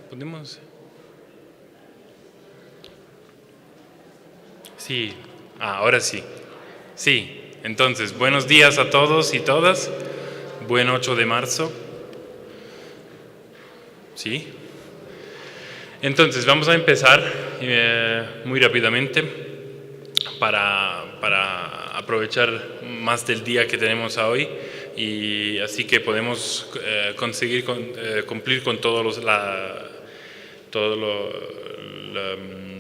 ¿Podemos? Sí, ahora sí. Sí, entonces, buenos días a todos y todas. Buen 8 de marzo. Sí. Entonces, vamos a empezar muy rápidamente para aprovechar más del día que tenemos hoy y así que podemos conseguir cumplir con todos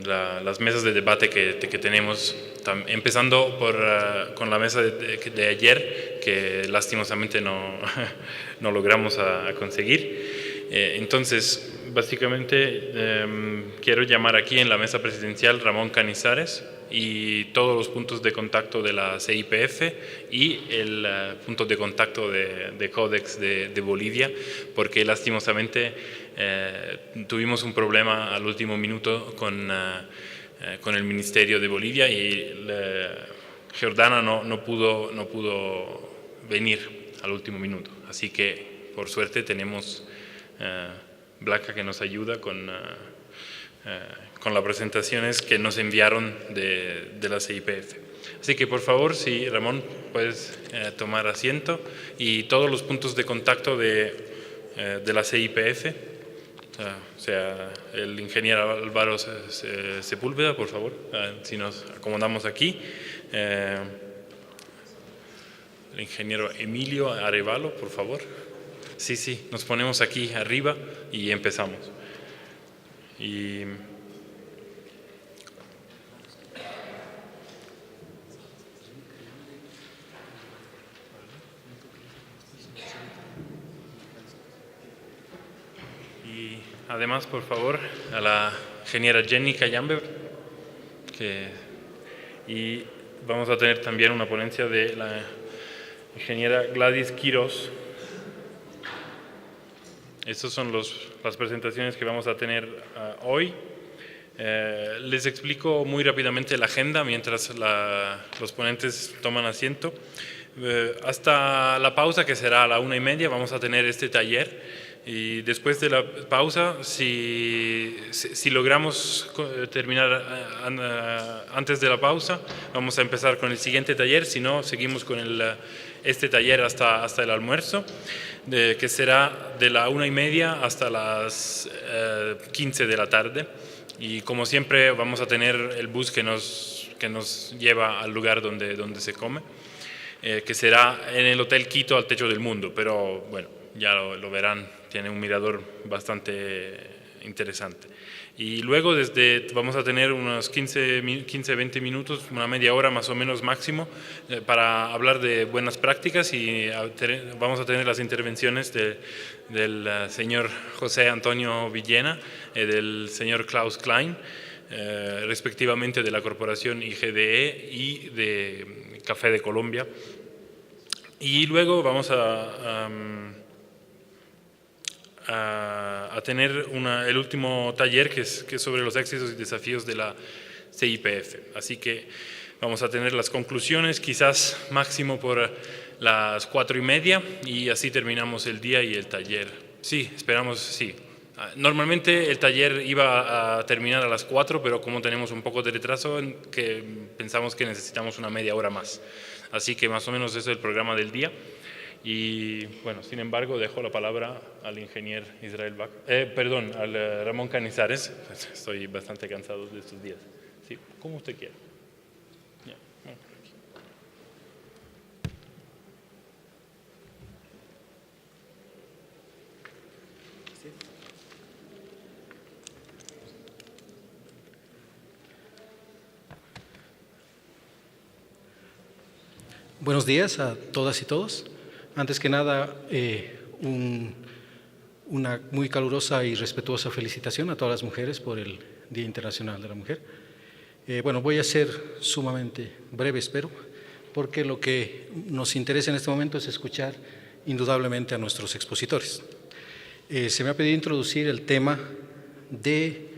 las mesas de debate que tenemos, empezando con la mesa de ayer, que lastimosamente no, no logramos a conseguir. Entonces, básicamente, quiero llamar aquí en la mesa presidencial Ramón Canizares y todos los puntos de contacto de la CIPF y el punto de contacto de Codex de Bolivia, porque lastimosamente tuvimos un problema al último minuto con el Ministerio de Bolivia y Jordana no pudo venir al último minuto. Así que, por suerte, tenemos Blanca que nos ayuda con las presentaciones que nos enviaron de la CIPF. Así que, por favor, si Ramón, puedes tomar asiento y todos los puntos de contacto de la CIPF, o sea, el ingeniero Álvaro Sepúlveda, por favor, si nos acomodamos aquí. El ingeniero Emilio Arevalo, por favor. Sí, nos ponemos aquí arriba y empezamos. Y además, por favor, a la ingeniera Jenny Cayambe, y vamos a tener también una ponencia de la ingeniera Gladys Quiroz. Estas son las presentaciones que vamos a tener hoy. Les explico muy rápidamente la agenda mientras los ponentes toman asiento. Hasta la pausa, que será a la 1:30, vamos a tener este taller. Y después de la pausa, si logramos terminar antes de la pausa, vamos a empezar con el siguiente taller. Si no, seguimos con este taller hasta el almuerzo, que será de la 1:30 hasta las 15 de la tarde. Y como siempre, vamos a tener el bus que nos lleva al lugar donde se come, que será en el Hotel Quito al Techo del Mundo, pero bueno, ya lo verán, tiene un mirador bastante interesante. Y luego vamos a tener unos 15-20 minutos, una media hora más o menos máximo, para hablar de buenas prácticas, y vamos a tener las intervenciones del señor José Antonio Villena y del señor Klaus Klein, respectivamente de la corporación IGDE y de Café de Colombia. Y luego vamos a tener el último taller que es sobre los éxitos y desafíos de la CIPF. Así que vamos a tener las conclusiones quizás máximo por las 4:30 y así terminamos el día y el taller. Sí, esperamos, sí. Normalmente el taller iba a terminar a las 4, pero como tenemos un poco de retraso, que pensamos que necesitamos una media hora más. Así que más o menos ese es el programa del día. Y bueno, sin embargo, dejo la palabra al ingeniero al Ramón Canizares. Estoy bastante cansado de estos días. Sí, como usted quiera. Ya, bueno, Buenos días a todas y todos. Antes que nada, una muy calurosa y respetuosa felicitación a todas las mujeres por el Día Internacional de la Mujer. Voy a ser sumamente breve, espero, porque lo que nos interesa en este momento es escuchar indudablemente a nuestros expositores. Se me ha pedido introducir el tema de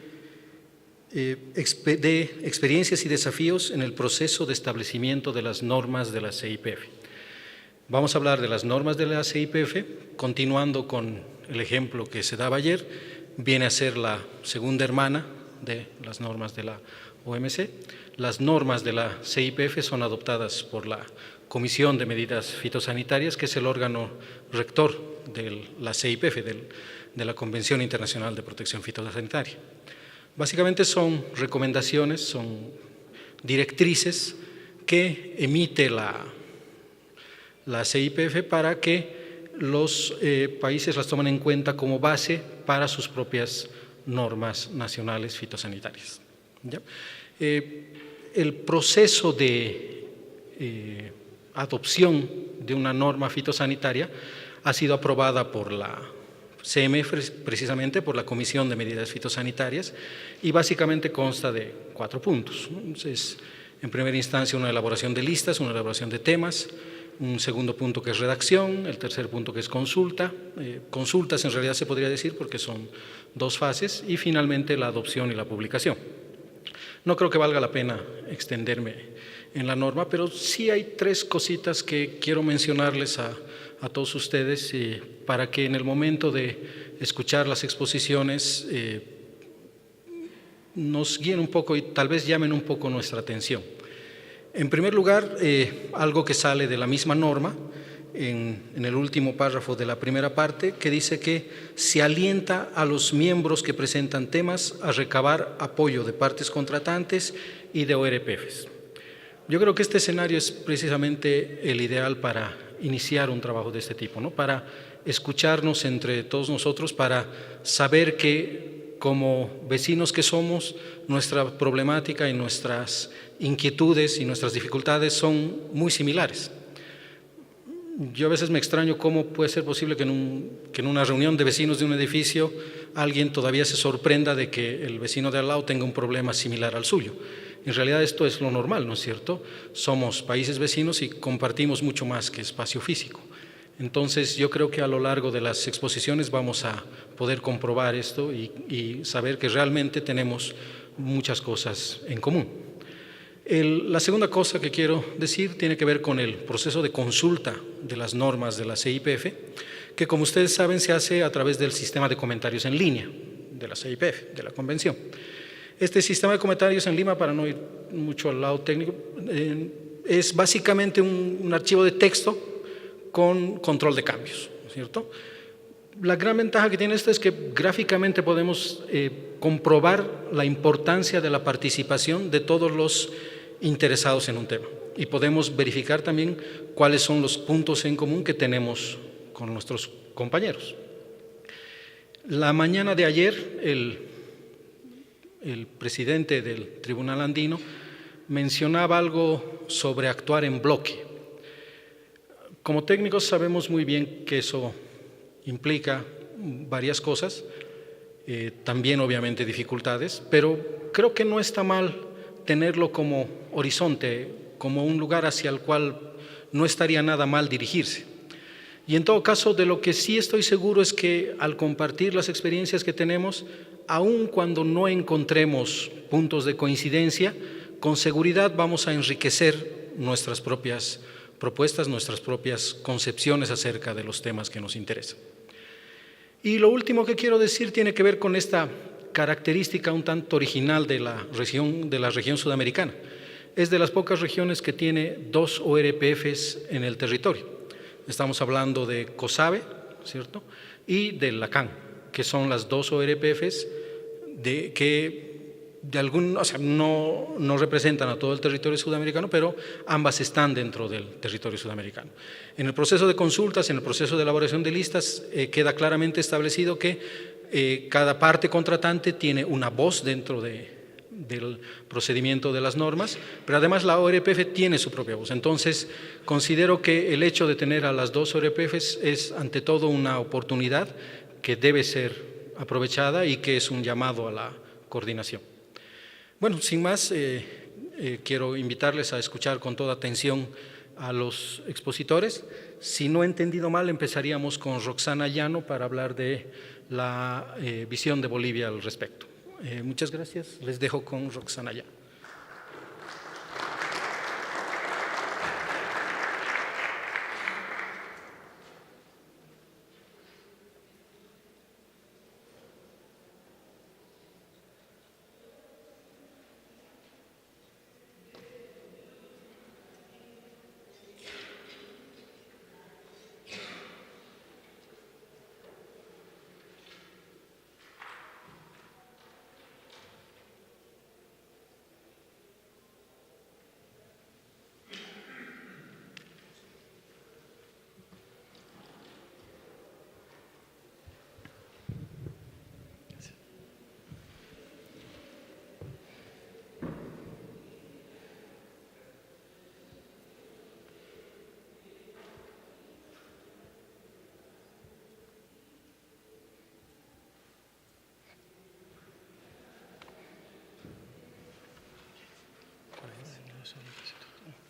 experiencias y desafíos en el proceso de establecimiento de las normas de la CIPF. Vamos a hablar de las normas de la CIPF, continuando con el ejemplo que se daba ayer, viene a ser la segunda hermana de las normas de la OMC. Las normas de la CIPF son adoptadas por la Comisión de Medidas Fitosanitarias, que es el órgano rector de la CIPF, de la Convención Internacional de Protección Fitosanitaria. Básicamente son recomendaciones, son directrices que emite la CIPF para que los países las tomen en cuenta como base para sus propias normas nacionales fitosanitarias. ¿Ya? El proceso de adopción de una norma fitosanitaria ha sido aprobada por la CMF, precisamente por la Comisión de Medidas Fitosanitarias, y básicamente consta de 4 puntos. Entonces, en primera instancia, una elaboración de listas, una elaboración de temas, un segundo punto que es redacción, el tercer punto que es consulta, consultas en realidad se podría decir porque son 2 fases, y finalmente la adopción y la publicación. No creo que valga la pena extenderme en la norma, pero sí hay 3 cositas que quiero mencionarles a todos ustedes para que en el momento de escuchar las exposiciones nos guíen un poco y tal vez llamen un poco nuestra atención. En primer lugar, algo que sale de la misma norma, en el último párrafo de la primera parte, que dice que se alienta a los miembros que presentan temas a recabar apoyo de partes contratantes y de ORPFs. Yo creo que este escenario es precisamente el ideal para iniciar un trabajo de este tipo, ¿no? Para escucharnos entre todos nosotros, para saber que como vecinos que somos, nuestra problemática y nuestras inquietudes y nuestras dificultades son muy similares. Yo a veces me extraño cómo puede ser posible que en una reunión de vecinos de un edificio alguien todavía se sorprenda de que el vecino de al lado tenga un problema similar al suyo. En realidad esto es lo normal, ¿no es cierto? Somos países vecinos y compartimos mucho más que espacio físico. Entonces yo creo que a lo largo de las exposiciones vamos a poder comprobar esto y saber que realmente tenemos muchas cosas en común. La segunda cosa que quiero decir tiene que ver con el proceso de consulta de las normas de la CIPF, que como ustedes saben se hace a través del sistema de comentarios en línea de la CIPF, de la Convención. Este sistema de comentarios en línea, para no ir mucho al lado técnico, es básicamente un archivo de texto con control de cambios, ¿cierto? La gran ventaja que tiene esto es que gráficamente podemos comprobar la importancia de la participación de todos los interesados en un tema y podemos verificar también cuáles son los puntos en común que tenemos con nuestros compañeros. La mañana de ayer, el presidente del Tribunal Andino mencionaba algo sobre actuar en bloque. Como técnicos sabemos muy bien que eso implica varias cosas, también obviamente dificultades, pero creo que no está mal tenerlo como horizonte, como un lugar hacia el cual no estaría nada mal dirigirse. Y en todo caso, de lo que sí estoy seguro es que al compartir las experiencias que tenemos, aun cuando no encontremos puntos de coincidencia, con seguridad vamos a enriquecer nuestras propias propuestas, nuestras propias concepciones acerca de los temas que nos interesan. Y lo último que quiero decir tiene que ver con esta característica un tanto original de la región sudamericana. Es de las pocas regiones que tiene 2 ORPFs en el territorio. Estamos hablando de COSABE, ¿cierto? Y de LACAN, que son las 2 ORPFs que no representan a todo el territorio sudamericano, pero ambas están dentro del territorio sudamericano. En el proceso de consultas, en el proceso de elaboración de listas, queda claramente establecido que cada parte contratante tiene una voz dentro del procedimiento de las normas, pero además la ORPF tiene su propia voz. Entonces, considero que el hecho de tener a las 2 ORPFs es ante todo una oportunidad que debe ser aprovechada y que es un llamado a la coordinación. Bueno, sin más, quiero invitarles a escuchar con toda atención a los expositores. Si no he entendido mal, empezaríamos con Roxana Llano para hablar de la visión de Bolivia al respecto. Muchas gracias. Les dejo con Roxana Llano.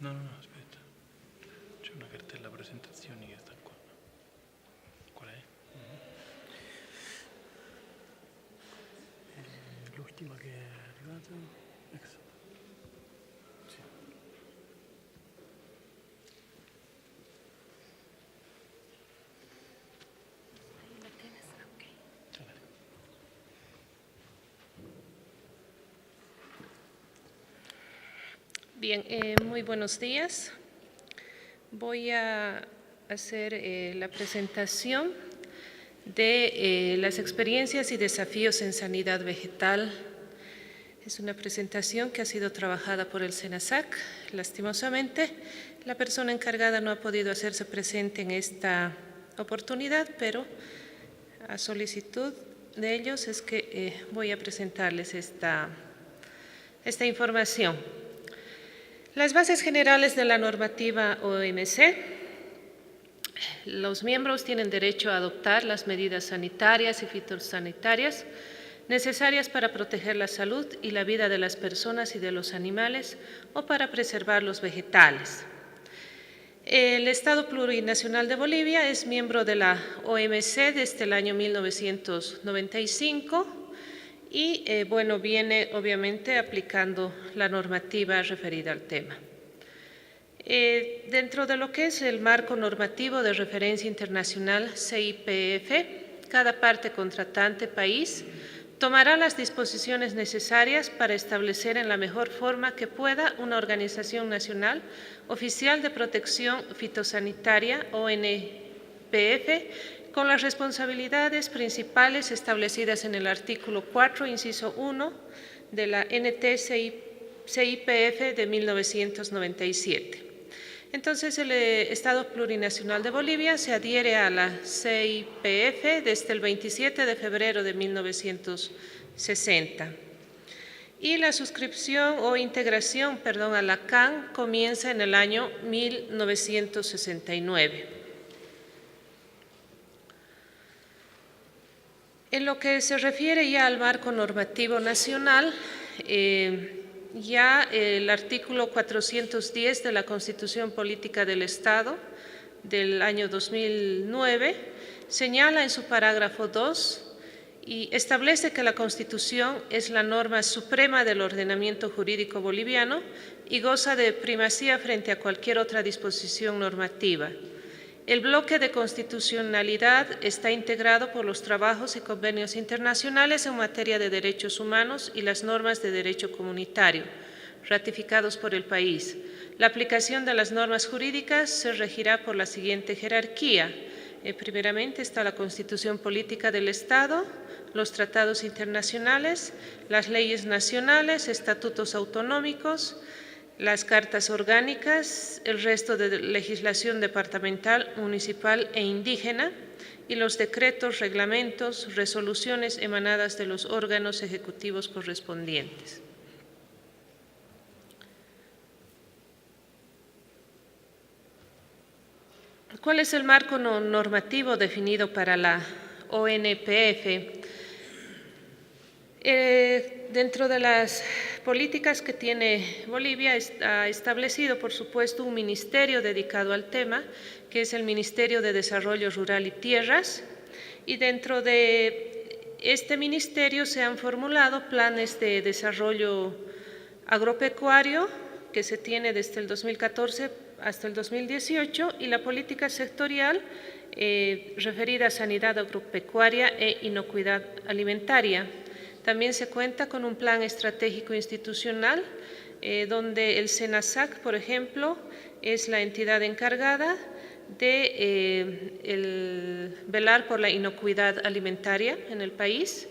No, espera. C'è una cartella presentazioni che sta qua. Qual è? L'ultima che è arrivata. Ecco. Sì. Bien, muy buenos días. Voy a hacer la presentación de las experiencias y desafíos en sanidad vegetal. Es una presentación que ha sido trabajada por el SENASAC. Lastimosamente, la persona encargada no ha podido hacerse presente en esta oportunidad, pero a solicitud de ellos es que voy a presentarles esta información. Las bases generales de la normativa OMC. Los miembros tienen derecho a adoptar las medidas sanitarias y fitosanitarias necesarias para proteger la salud y la vida de las personas y de los animales o para preservar los vegetales. El Estado Plurinacional de Bolivia es miembro de la OMC desde el año 1995 y viene obviamente aplicando la normativa referida al tema. Dentro de lo que es el marco normativo de referencia internacional CIPF, cada parte contratante país tomará las disposiciones necesarias para establecer en la mejor forma que pueda una organización nacional oficial de protección fitosanitaria, ONPF, con las responsabilidades principales establecidas en el artículo 4, inciso 1 de la NT-CIPF de 1997. Entonces, el Estado Plurinacional de Bolivia se adhiere a la CIPF desde el 27 de febrero de 1960. Y la suscripción o integración, a la CAN comienza en el año 1969. En lo que se refiere ya al marco normativo nacional, ya el artículo 410 de la Constitución Política del Estado del año 2009 señala en su parágrafo 2 y establece que la Constitución es la norma suprema del ordenamiento jurídico boliviano y goza de primacía frente a cualquier otra disposición normativa. El bloque de constitucionalidad está integrado por los trabajos y convenios internacionales en materia de derechos humanos y las normas de derecho comunitario, ratificados por el país. La aplicación de las normas jurídicas se regirá por la siguiente jerarquía. Primeramente está la Constitución Política del Estado, los tratados internacionales, las leyes nacionales, estatutos autonómicos, las cartas orgánicas, el resto de legislación departamental, municipal e indígena y los decretos, reglamentos, resoluciones emanadas de los órganos ejecutivos correspondientes. ¿Cuál es el marco normativo definido para la ONPF? Dentro de las políticas que tiene Bolivia está establecido, por supuesto, un ministerio dedicado al tema, que es el Ministerio de Desarrollo Rural y Tierras, y dentro de este ministerio se han formulado planes de desarrollo agropecuario que se tiene desde el 2014 hasta el 2018 y la política sectorial referida a sanidad agropecuaria e inocuidad alimentaria. También se cuenta con un plan estratégico institucional donde el SENASAC, por ejemplo, es la entidad encargada de velar por la inocuidad alimentaria en el país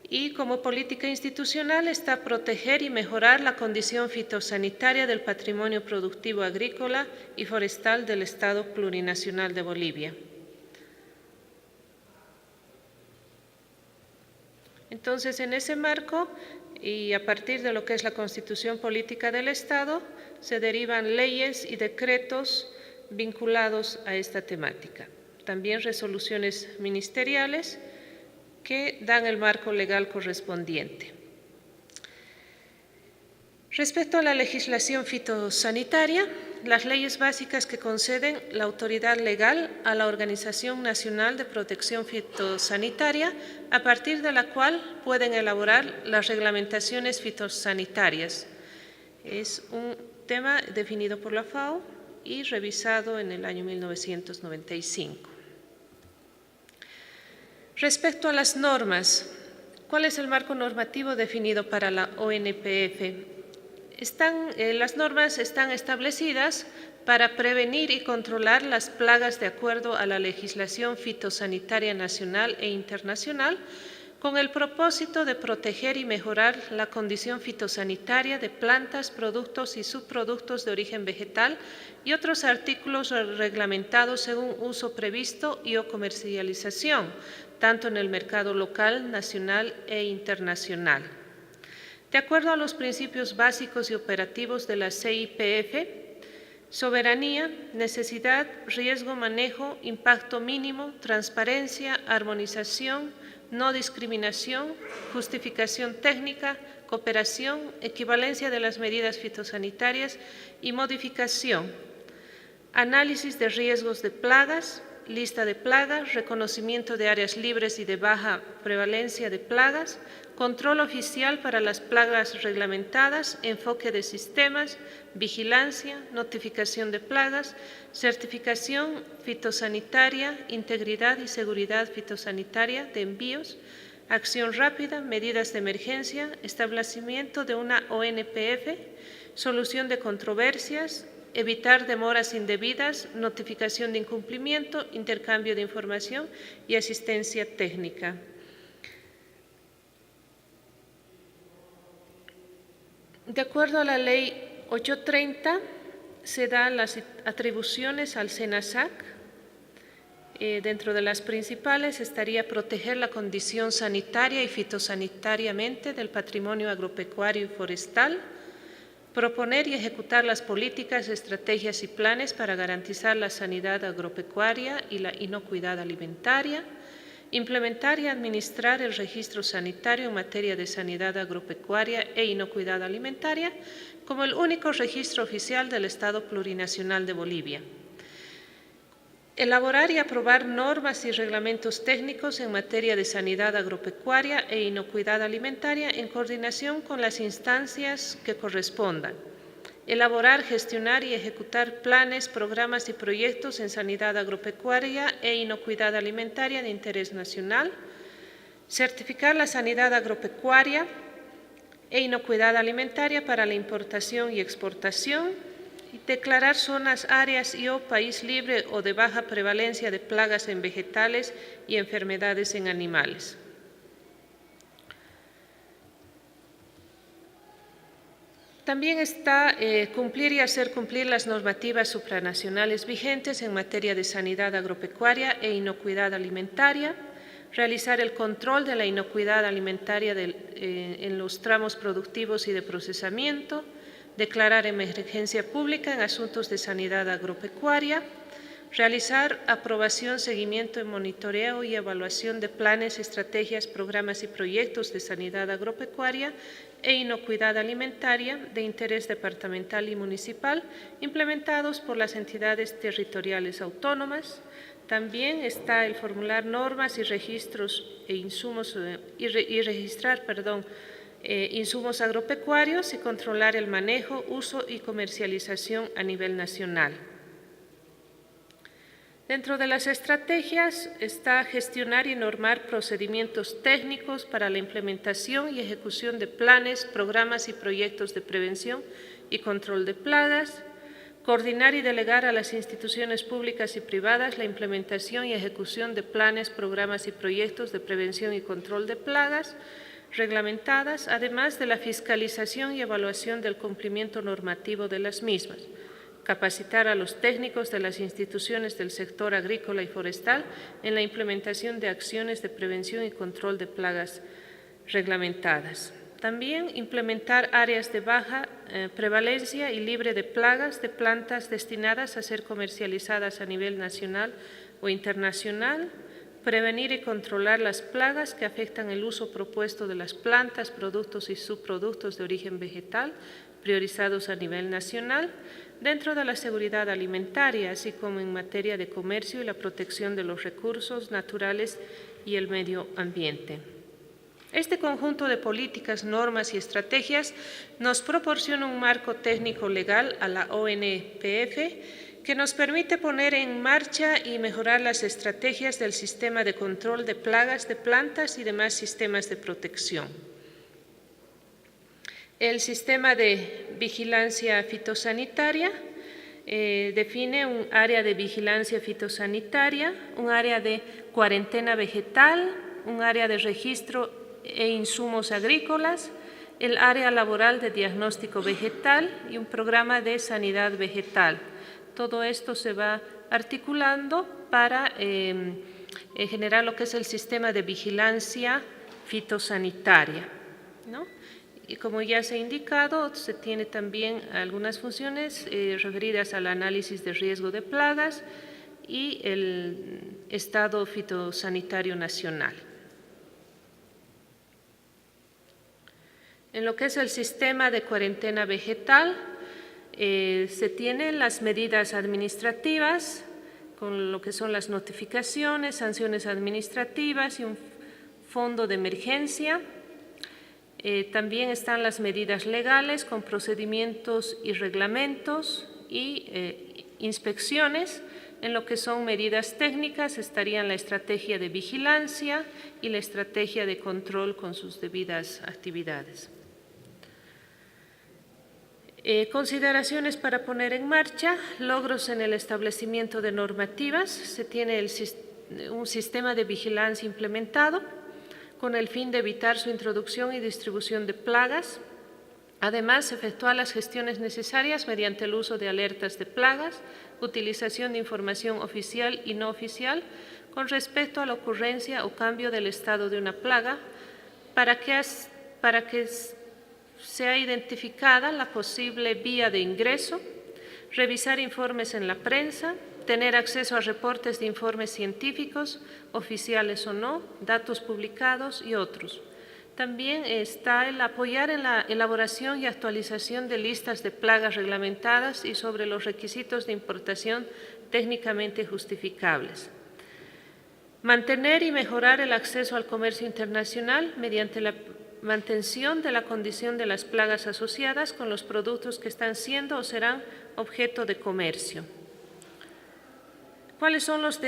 y como política institucional está proteger y mejorar la condición fitosanitaria del patrimonio productivo agrícola y forestal del Estado Plurinacional de Bolivia. Entonces, en ese marco y a partir de lo que es la Constitución Política del Estado, se derivan leyes y decretos vinculados a esta temática. También resoluciones ministeriales que dan el marco legal correspondiente. Respecto a la legislación fitosanitaria, las leyes básicas que conceden la autoridad legal a la Organización Nacional de Protección Fitosanitaria, a partir de la cual pueden elaborar las reglamentaciones fitosanitarias. Es un tema definido por la FAO y revisado en el año 1995. Respecto a las normas, ¿cuál es el marco normativo definido para la ONPF? Las normas están establecidas para prevenir y controlar las plagas de acuerdo a la legislación fitosanitaria nacional e internacional, con el propósito de proteger y mejorar la condición fitosanitaria de plantas, productos y subproductos de origen vegetal y otros artículos reglamentados según uso previsto y o comercialización, tanto en el mercado local, nacional e internacional. De acuerdo a los principios básicos y operativos de la CIPF, soberanía, necesidad, riesgo, manejo, impacto mínimo, transparencia, armonización, no discriminación, justificación técnica, cooperación, equivalencia de las medidas fitosanitarias y modificación, análisis de riesgos de plagas, lista de plagas, reconocimiento de áreas libres y de baja prevalencia de plagas, control oficial para las plagas reglamentadas, enfoque de sistemas, vigilancia, notificación de plagas, certificación fitosanitaria, integridad y seguridad fitosanitaria de envíos, acción rápida, medidas de emergencia, establecimiento de una ONPF, solución de controversias, evitar demoras indebidas, notificación de incumplimiento, intercambio de información y asistencia técnica. De acuerdo a la Ley 830, se dan las atribuciones al SENASAC. Dentro de las principales estaría proteger la condición sanitaria y fitosanitariamente del patrimonio agropecuario y forestal, proponer y ejecutar las políticas, estrategias y planes para garantizar la sanidad agropecuaria y la inocuidad alimentaria, implementar y administrar el registro sanitario en materia de sanidad agropecuaria e inocuidad alimentaria como el único registro oficial del Estado Plurinacional de Bolivia. Elaborar y aprobar normas y reglamentos técnicos en materia de sanidad agropecuaria e inocuidad alimentaria en coordinación con las instancias que correspondan. Elaborar, gestionar y ejecutar planes, programas y proyectos en sanidad agropecuaria e inocuidad alimentaria de interés nacional. Certificar la sanidad agropecuaria e inocuidad alimentaria para la importación y exportación. Declarar zonas, áreas y o país libre o de baja prevalencia de plagas en vegetales y enfermedades en animales. También está cumplir y hacer cumplir las normativas supranacionales vigentes en materia de sanidad agropecuaria e inocuidad alimentaria, realizar el control de la inocuidad alimentaria en los tramos productivos y de procesamiento, declarar emergencia pública en asuntos de sanidad agropecuaria, realizar aprobación, seguimiento, monitoreo y evaluación de planes, estrategias, programas y proyectos de sanidad agropecuaria e inocuidad alimentaria de interés departamental y municipal implementados por las entidades territoriales autónomas. También está el formular normas y registros e insumos registrar insumos agropecuarios y controlar el manejo, uso y comercialización a nivel nacional. Dentro de las estrategias está gestionar y normar procedimientos técnicos para la implementación y ejecución de planes, programas y proyectos de prevención y control de plagas, coordinar y delegar a las instituciones públicas y privadas la implementación y ejecución de planes, programas y proyectos de prevención y control de plagas reglamentadas, además de la fiscalización y evaluación del cumplimiento normativo de las mismas. Capacitar a los técnicos de las instituciones del sector agrícola y forestal en la implementación de acciones de prevención y control de plagas reglamentadas. También implementar áreas de baja prevalencia y libre de plagas de plantas destinadas a ser comercializadas a nivel nacional o internacional, prevenir y controlar las plagas que afectan el uso propuesto de las plantas, productos y subproductos de origen vegetal, priorizados a nivel nacional dentro de la seguridad alimentaria, así como en materia de comercio y la protección de los recursos naturales y el medio ambiente. Este conjunto de políticas, normas y estrategias nos proporciona un marco técnico legal a la ONPF que nos permite poner en marcha y mejorar las estrategias del sistema de control de plagas de plantas y demás sistemas de protección. El sistema de vigilancia fitosanitaria define un área de vigilancia fitosanitaria, un área de cuarentena vegetal, un área de registro e insumos agrícolas, el área laboral de diagnóstico vegetal y un programa de sanidad vegetal. Todo esto se va articulando para generar lo que es el sistema de vigilancia fitosanitaria, ¿no? Y como ya se ha indicado, se tiene también algunas funciones referidas al análisis de riesgo de plagas y el estado fitosanitario nacional. En lo que es el sistema de cuarentena vegetal, se tienen las medidas administrativas, con lo que son las notificaciones, sanciones administrativas y un fondo de emergencia. También están las medidas legales con procedimientos y reglamentos y inspecciones. En lo que son medidas técnicas estarían la estrategia de vigilancia y la estrategia de control con sus debidas actividades. Consideraciones para poner en marcha, logros en el establecimiento de normativas. Se tiene un sistema de vigilancia implementado con el fin de evitar su introducción y distribución de plagas. Además, se efectúan las gestiones necesarias mediante el uso de alertas de plagas, utilización de información oficial y no oficial con respecto a la ocurrencia o cambio del estado de una plaga para que sea identificada la posible vía de ingreso, revisar informes en la prensa, tener acceso a reportes de informes científicos, oficiales o no, datos publicados y otros. También está el apoyar en la elaboración y actualización de listas de plagas reglamentadas y sobre los requisitos de importación técnicamente justificables. Mantener y mejorar el acceso al comercio internacional mediante la mantención de la condición de las plagas asociadas con los productos que están siendo o serán objeto de comercio. ¿Cuáles son los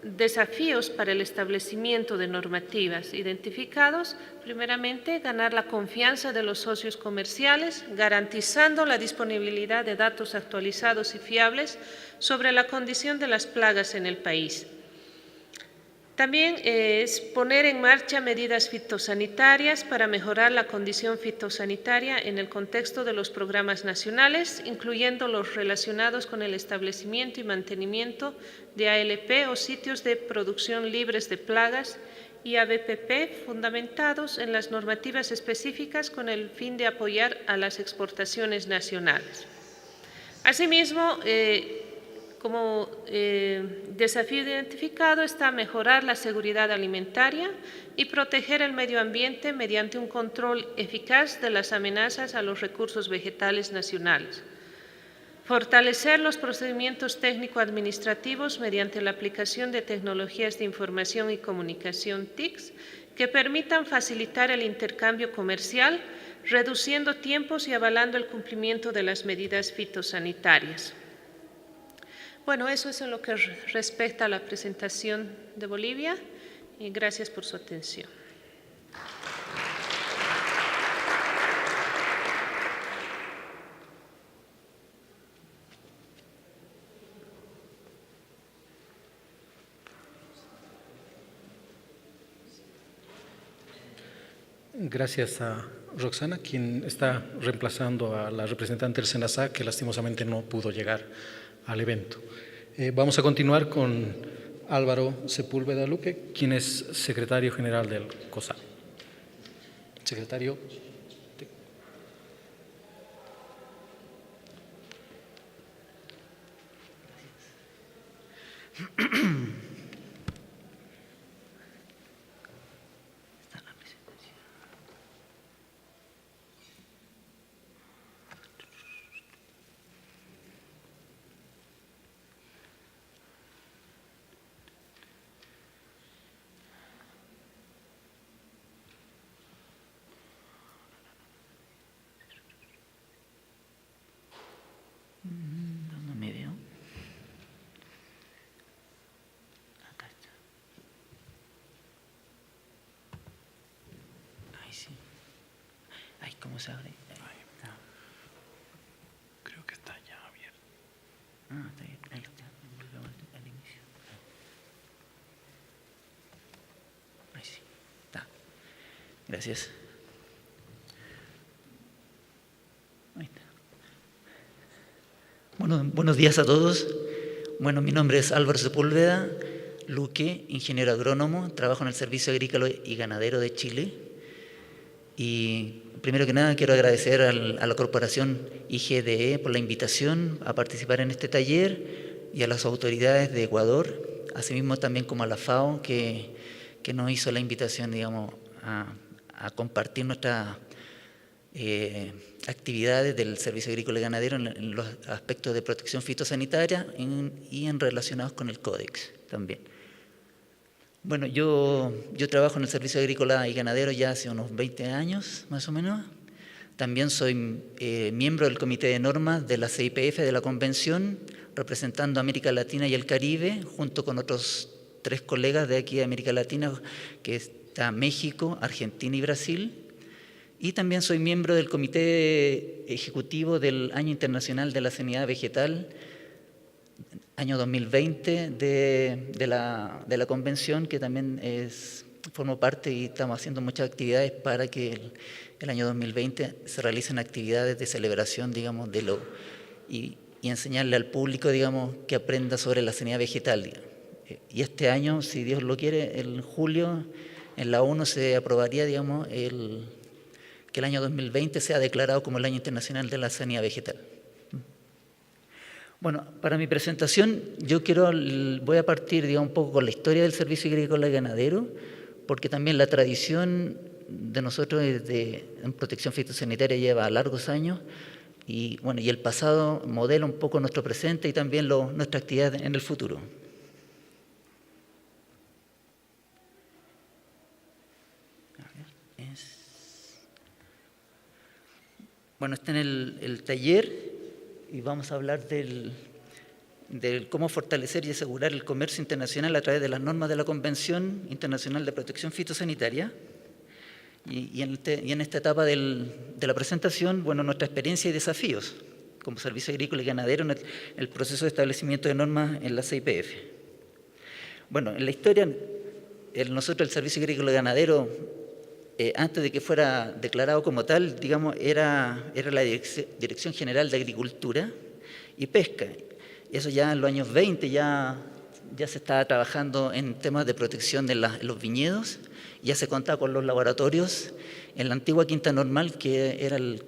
desafíos para el establecimiento de normativas identificados? Primeramente, ganar la confianza de los socios comerciales, garantizando la disponibilidad de datos actualizados y fiables sobre la condición de las plagas en el país. También es poner en marcha medidas fitosanitarias para mejorar la condición fitosanitaria en el contexto de los programas nacionales, incluyendo los relacionados con el establecimiento y mantenimiento de ALP o sitios de producción libres de plagas y ABPP fundamentados en las normativas específicas con el fin de apoyar a las exportaciones nacionales. Asimismo, como desafío identificado está mejorar la seguridad alimentaria y proteger el medio ambiente mediante un control eficaz de las amenazas a los recursos vegetales nacionales. Fortalecer los procedimientos técnico-administrativos mediante la aplicación de tecnologías de información y comunicación TICs que permitan facilitar el intercambio comercial, reduciendo tiempos y avalando el cumplimiento de las medidas fitosanitarias. Bueno, eso es en lo que respecta a la presentación de Bolivia y gracias por su atención. Gracias a Roxana, quien está reemplazando a la representante del SENASA, que lastimosamente no pudo llegar al evento. Vamos a continuar con Álvaro Sepúlveda Luque, quien es secretario general del COSAL. Secretario. ¿Cómo se abre? Creo que está ya abierto. Ah, está ahí, ahí está. Volvemos al inicio. Ahí sí. Está. Gracias. Ahí está. Bueno, buenos días a todos. Bueno, mi nombre es Álvaro Sepúlveda Luque, ingeniero agrónomo, trabajo en el Servicio Agrícola y Ganadero de Chile. Y primero que nada quiero agradecer a la corporación IGDE por la invitación a participar en este taller y a las autoridades de Ecuador, asimismo también como a la FAO que nos hizo la invitación, digamos, a compartir nuestras actividades del Servicio Agrícola y Ganadero en los aspectos de protección fitosanitaria y relacionados con el Códex también. Bueno, yo trabajo en el Servicio Agrícola y Ganadero ya hace unos 20 años, más o menos. También soy miembro del Comité de Normas de la CIPF de la Convención, representando a América Latina y el Caribe, junto con otros 3 colegas de aquí de América Latina, que está México, Argentina y Brasil. Y también soy miembro del Comité Ejecutivo del Año Internacional de la Sanidad Vegetal, año 2020 de la Convención, que también formo parte y estamos haciendo muchas actividades para que el año 2020 se realicen actividades de celebración, digamos, y enseñarle al público, digamos, que aprenda sobre la sanidad vegetal. Y este año, si Dios lo quiere, en julio, en la ONU se aprobaría, digamos, que el año 2020 sea declarado como el Año Internacional de la Sanidad Vegetal. Bueno, para mi presentación voy a partir, digamos, un poco con la historia del Servicio Agrícola y Ganadero, porque también la tradición de nosotros en protección fitosanitaria lleva largos años y, bueno, y el pasado modela un poco nuestro presente y también nuestra actividad en el futuro. Bueno, está en el taller y vamos a hablar del cómo fortalecer y asegurar el comercio internacional a través de las normas de la Convención Internacional de Protección Fitosanitaria. Y en esta etapa de la presentación, bueno, nuestra experiencia y desafíos como Servicio Agrícola y Ganadero en el proceso de establecimiento de normas en la CIPF. Bueno, en la historia, nosotros el Servicio Agrícola y Ganadero, antes de que fuera declarado como tal, digamos, era la Dirección General de Agricultura y Pesca. Eso ya en los años 20 ya se estaba trabajando en temas de protección de los viñedos, ya se contaba con los laboratorios en la antigua Quinta Normal, que era el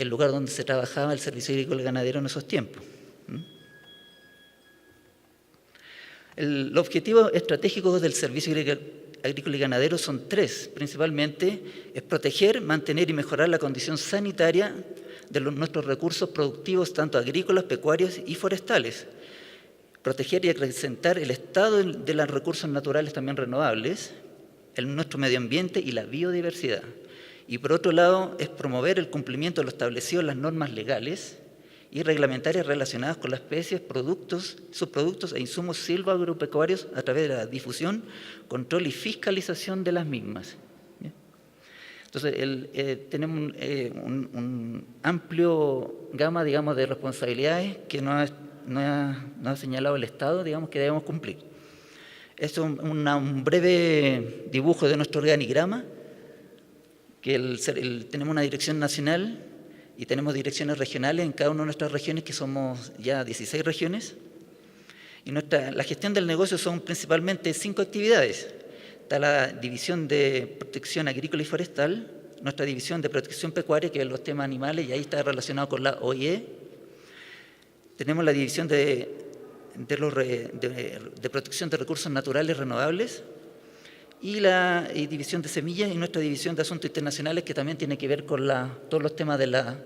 lugar donde se trabajaba el Servicio Agrícola y Ganadero en esos tiempos. Los objetivos estratégicos del Servicio Agrícola y Ganadero son 3, principalmente: es proteger, mantener y mejorar la condición sanitaria de nuestros recursos productivos, tanto agrícolas, pecuarios y forestales. Proteger y acrecentar el estado de los recursos naturales también renovables, nuestro medio ambiente y la biodiversidad. Y por otro lado, es promover el cumplimiento de lo establecido en las normas legales y reglamentarias relacionadas con las especies, productos, subproductos e insumos silvoagropecuarios a través de la difusión, control y fiscalización de las mismas. Entonces, tenemos un amplio gama, digamos, de responsabilidades que nos ha señalado el Estado, digamos, que debemos cumplir. Esto es un breve dibujo de nuestro organigrama, que tenemos una dirección nacional y tenemos direcciones regionales en cada una de nuestras regiones, que somos ya 16 regiones. Y la gestión del negocio son principalmente 5 actividades. Está la división de protección agrícola y forestal, nuestra división de protección pecuaria, que es los temas animales, y ahí está relacionado con la OIE. Tenemos la división de protección de recursos naturales renovables, y la división de semillas, y nuestra división de asuntos internacionales, que también tiene que ver con todos los temas de la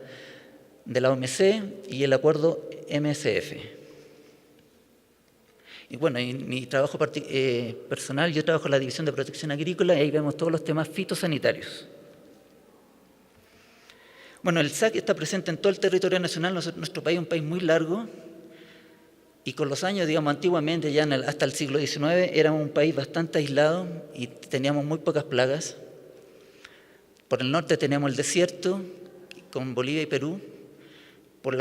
OMC y el acuerdo MSF. Y bueno, en mi trabajo personal, yo trabajo en la división de protección agrícola y ahí vemos todos los temas fitosanitarios. Bueno, el SAC está presente en todo el territorio nacional. Nuestro país es un país muy largo y con los años, digamos, antiguamente, ya hasta el siglo XIX, éramos un país bastante aislado y teníamos muy pocas plagas. Por el norte teníamos el desierto, con Bolivia y Perú. Por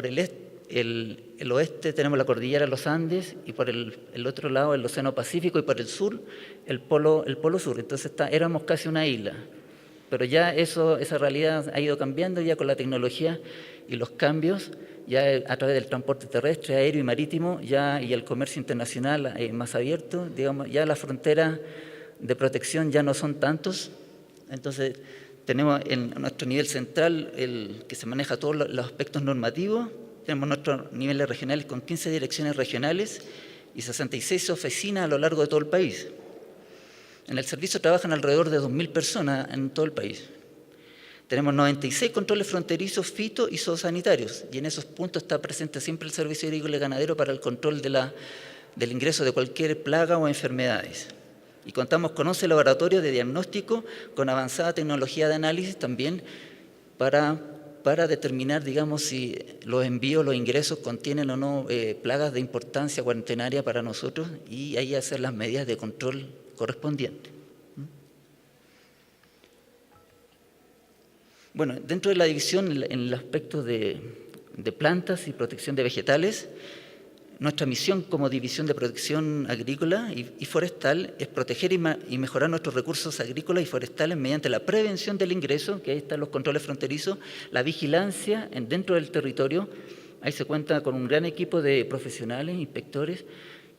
el oeste tenemos la cordillera de los Andes y por el otro lado el Océano Pacífico y por el sur el polo sur. Entonces éramos casi una isla. Pero ya esa realidad ha ido cambiando ya con la tecnología y los cambios, ya a través del transporte terrestre, aéreo y marítimo, y el comercio internacional más abierto, digamos, ya las fronteras de protección ya no son tantos. Entonces tenemos en nuestro nivel central el que se maneja todos los aspectos normativos, tenemos nuestros niveles regionales con 15 direcciones regionales y 66 oficinas a lo largo de todo el país. En el servicio trabajan alrededor de 2.000 personas en todo el país. Tenemos 96 controles fronterizos fito y zoosanitarios, y en esos puntos está presente siempre el Servicio Agrícola y Ganadero para el control del ingreso de cualquier plaga o enfermedades. Y contamos con 11 laboratorios de diagnóstico con avanzada tecnología de análisis también para determinar, digamos, si los envíos, los ingresos contienen o no plagas de importancia cuarentenaria para nosotros, y ahí hacer las medidas de control correspondiente. Bueno, dentro de la división en el aspecto de plantas y protección de vegetales, nuestra misión como división de protección agrícola y forestal es proteger y mejorar nuestros recursos agrícolas y forestales mediante la prevención del ingreso, que ahí están los controles fronterizos, la vigilancia dentro del territorio. Ahí se cuenta con un gran equipo de profesionales, inspectores,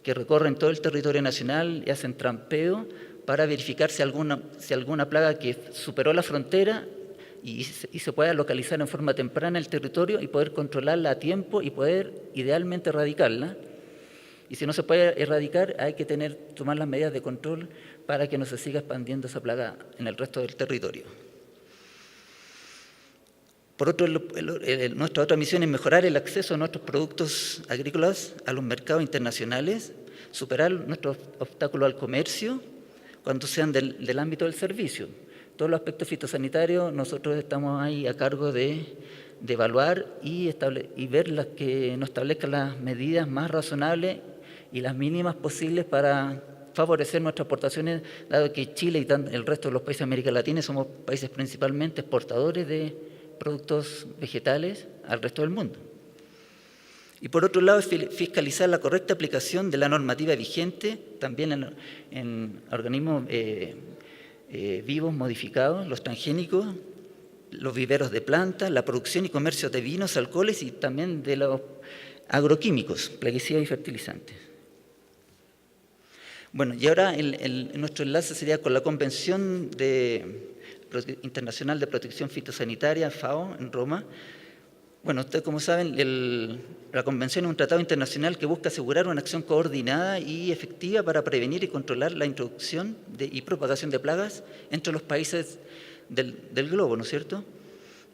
que recorren todo el territorio nacional y hacen trampeo para verificar si alguna plaga que superó la frontera y se pueda localizar en forma temprana el territorio y poder controlarla a tiempo y poder idealmente erradicarla. Y si no se puede erradicar, hay que tomar las medidas de control para que no se siga expandiendo esa plaga en el resto del territorio. Por otro, nuestra otra misión es mejorar el acceso a nuestros productos agrícolas a los mercados internacionales, superar nuestros obstáculos al comercio cuando sean del ámbito del servicio. Todos los aspectos fitosanitarios nosotros estamos ahí a cargo de evaluar y ver que nos establezcan las medidas más razonables y las mínimas posibles para favorecer nuestras exportaciones, dado que Chile y el resto de los países de América Latina somos países principalmente exportadores de productos vegetales al resto del mundo. Y por otro lado, es fiscalizar la correcta aplicación de la normativa vigente, también en organismos vivos modificados, los transgénicos, los viveros de plantas, la producción y comercio de vinos, alcoholes y también de los agroquímicos, plaguicidas y fertilizantes. Bueno, y ahora nuestro enlace sería con la Convención Internacional de Protección Fitosanitaria, FAO, en Roma. Bueno, ustedes como saben, la Convención es un tratado internacional que busca asegurar una acción coordinada y efectiva para prevenir y controlar la introducción y propagación de plagas entre los países del globo, ¿no es cierto?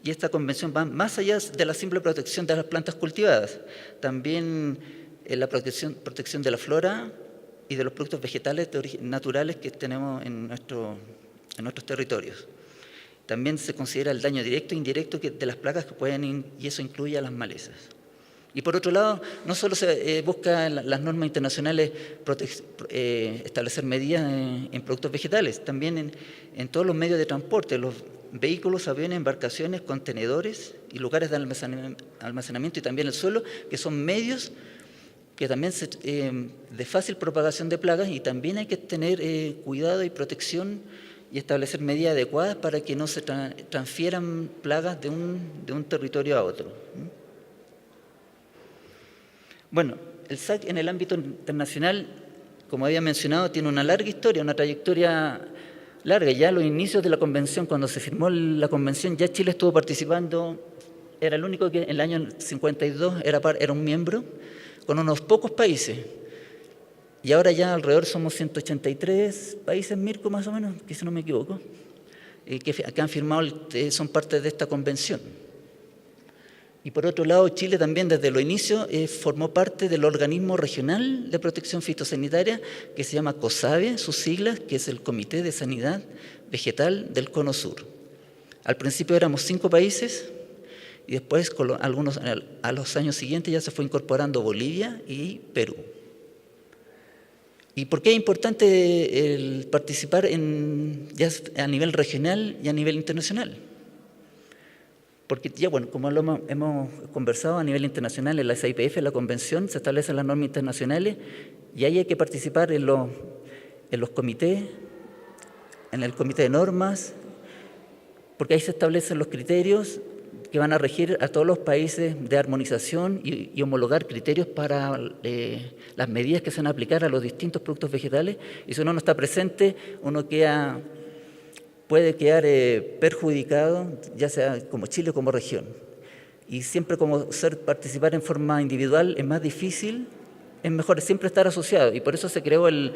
Y esta convención va más allá de la simple protección de las plantas cultivadas, también la protección de la flora y de los productos vegetales naturales que tenemos en nuestros territorios. También se considera el daño directo e indirecto de las plagas que pueden, y eso incluye a las malezas. Y por otro lado, no solo se busca en las normas internacionales establecer medidas en productos vegetales, también en todos los medios de transporte, los vehículos, aviones, embarcaciones, contenedores y lugares de almacenamiento y también el suelo, que son medios que también de fácil propagación de plagas, y también hay que tener cuidado y protección y establecer medidas adecuadas para que no se transfieran plagas de un territorio a otro. Bueno, el SAC en el ámbito internacional, como había mencionado, tiene una larga historia, una trayectoria larga. Ya a los inicios de la convención, cuando se firmó la convención, ya Chile estuvo participando, era el único que en el año 52 era un miembro, con unos pocos países. Y ahora ya alrededor somos 183 países, Mirko, más o menos, que si no me equivoco, que han firmado, son parte de esta convención. Y por otro lado, Chile también desde los inicios formó parte del organismo regional de protección fitosanitaria que se llama COSABE, sus siglas, que es el Comité de Sanidad Vegetal del Cono Sur. Al principio éramos 5 países y después a los años siguientes ya se fue incorporando Bolivia y Perú. ¿Y por qué es importante participar ya a nivel regional y a nivel internacional? Porque ya, bueno, como hemos conversado a nivel internacional, en la SIPF, en la convención, se establecen las normas internacionales y ahí hay que participar en los comités, en el comité de normas, porque ahí se establecen los criterios que van a regir a todos los países de armonización y homologar criterios para las medidas que se van a aplicar a los distintos productos vegetales. Y si uno no está presente, uno puede quedar perjudicado, ya sea como Chile o como región. Y siempre como participar en forma individual es más difícil, es mejor siempre estar asociado. Y por eso se creó el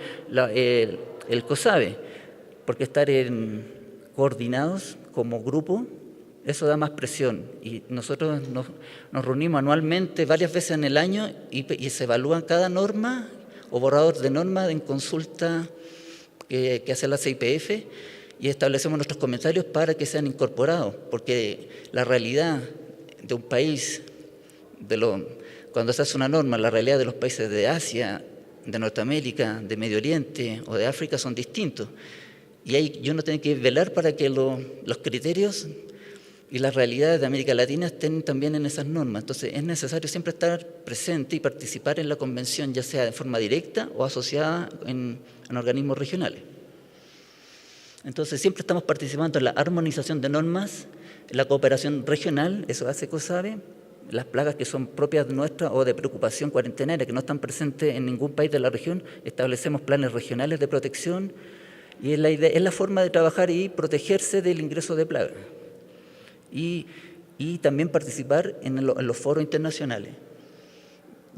COSABE, porque estar coordinados como grupo, eso da más presión. Y nosotros nos reunimos anualmente varias veces en el año y se evalúan cada norma o borrador de norma en consulta que hace la CIPF, y establecemos nuestros comentarios para que sean incorporados, porque la realidad de un país, cuando se hace una norma, la realidad de los países de Asia, de Norteamérica, de Medio Oriente o de África son distintos. Y ahí uno tiene que velar para que los criterios y las realidades de América Latina estén también en esas normas. Entonces es necesario siempre estar presente y participar en la convención, ya sea de forma directa o asociada en organismos regionales. Entonces siempre estamos participando en la armonización de normas, en la cooperación regional, eso hace COSABE, las plagas que son propias nuestras o de preocupación cuarentenaria, que no están presentes en ningún país de la región, establecemos planes regionales de protección y es la forma de trabajar y protegerse del ingreso de plagas. Y también participar en los foros internacionales.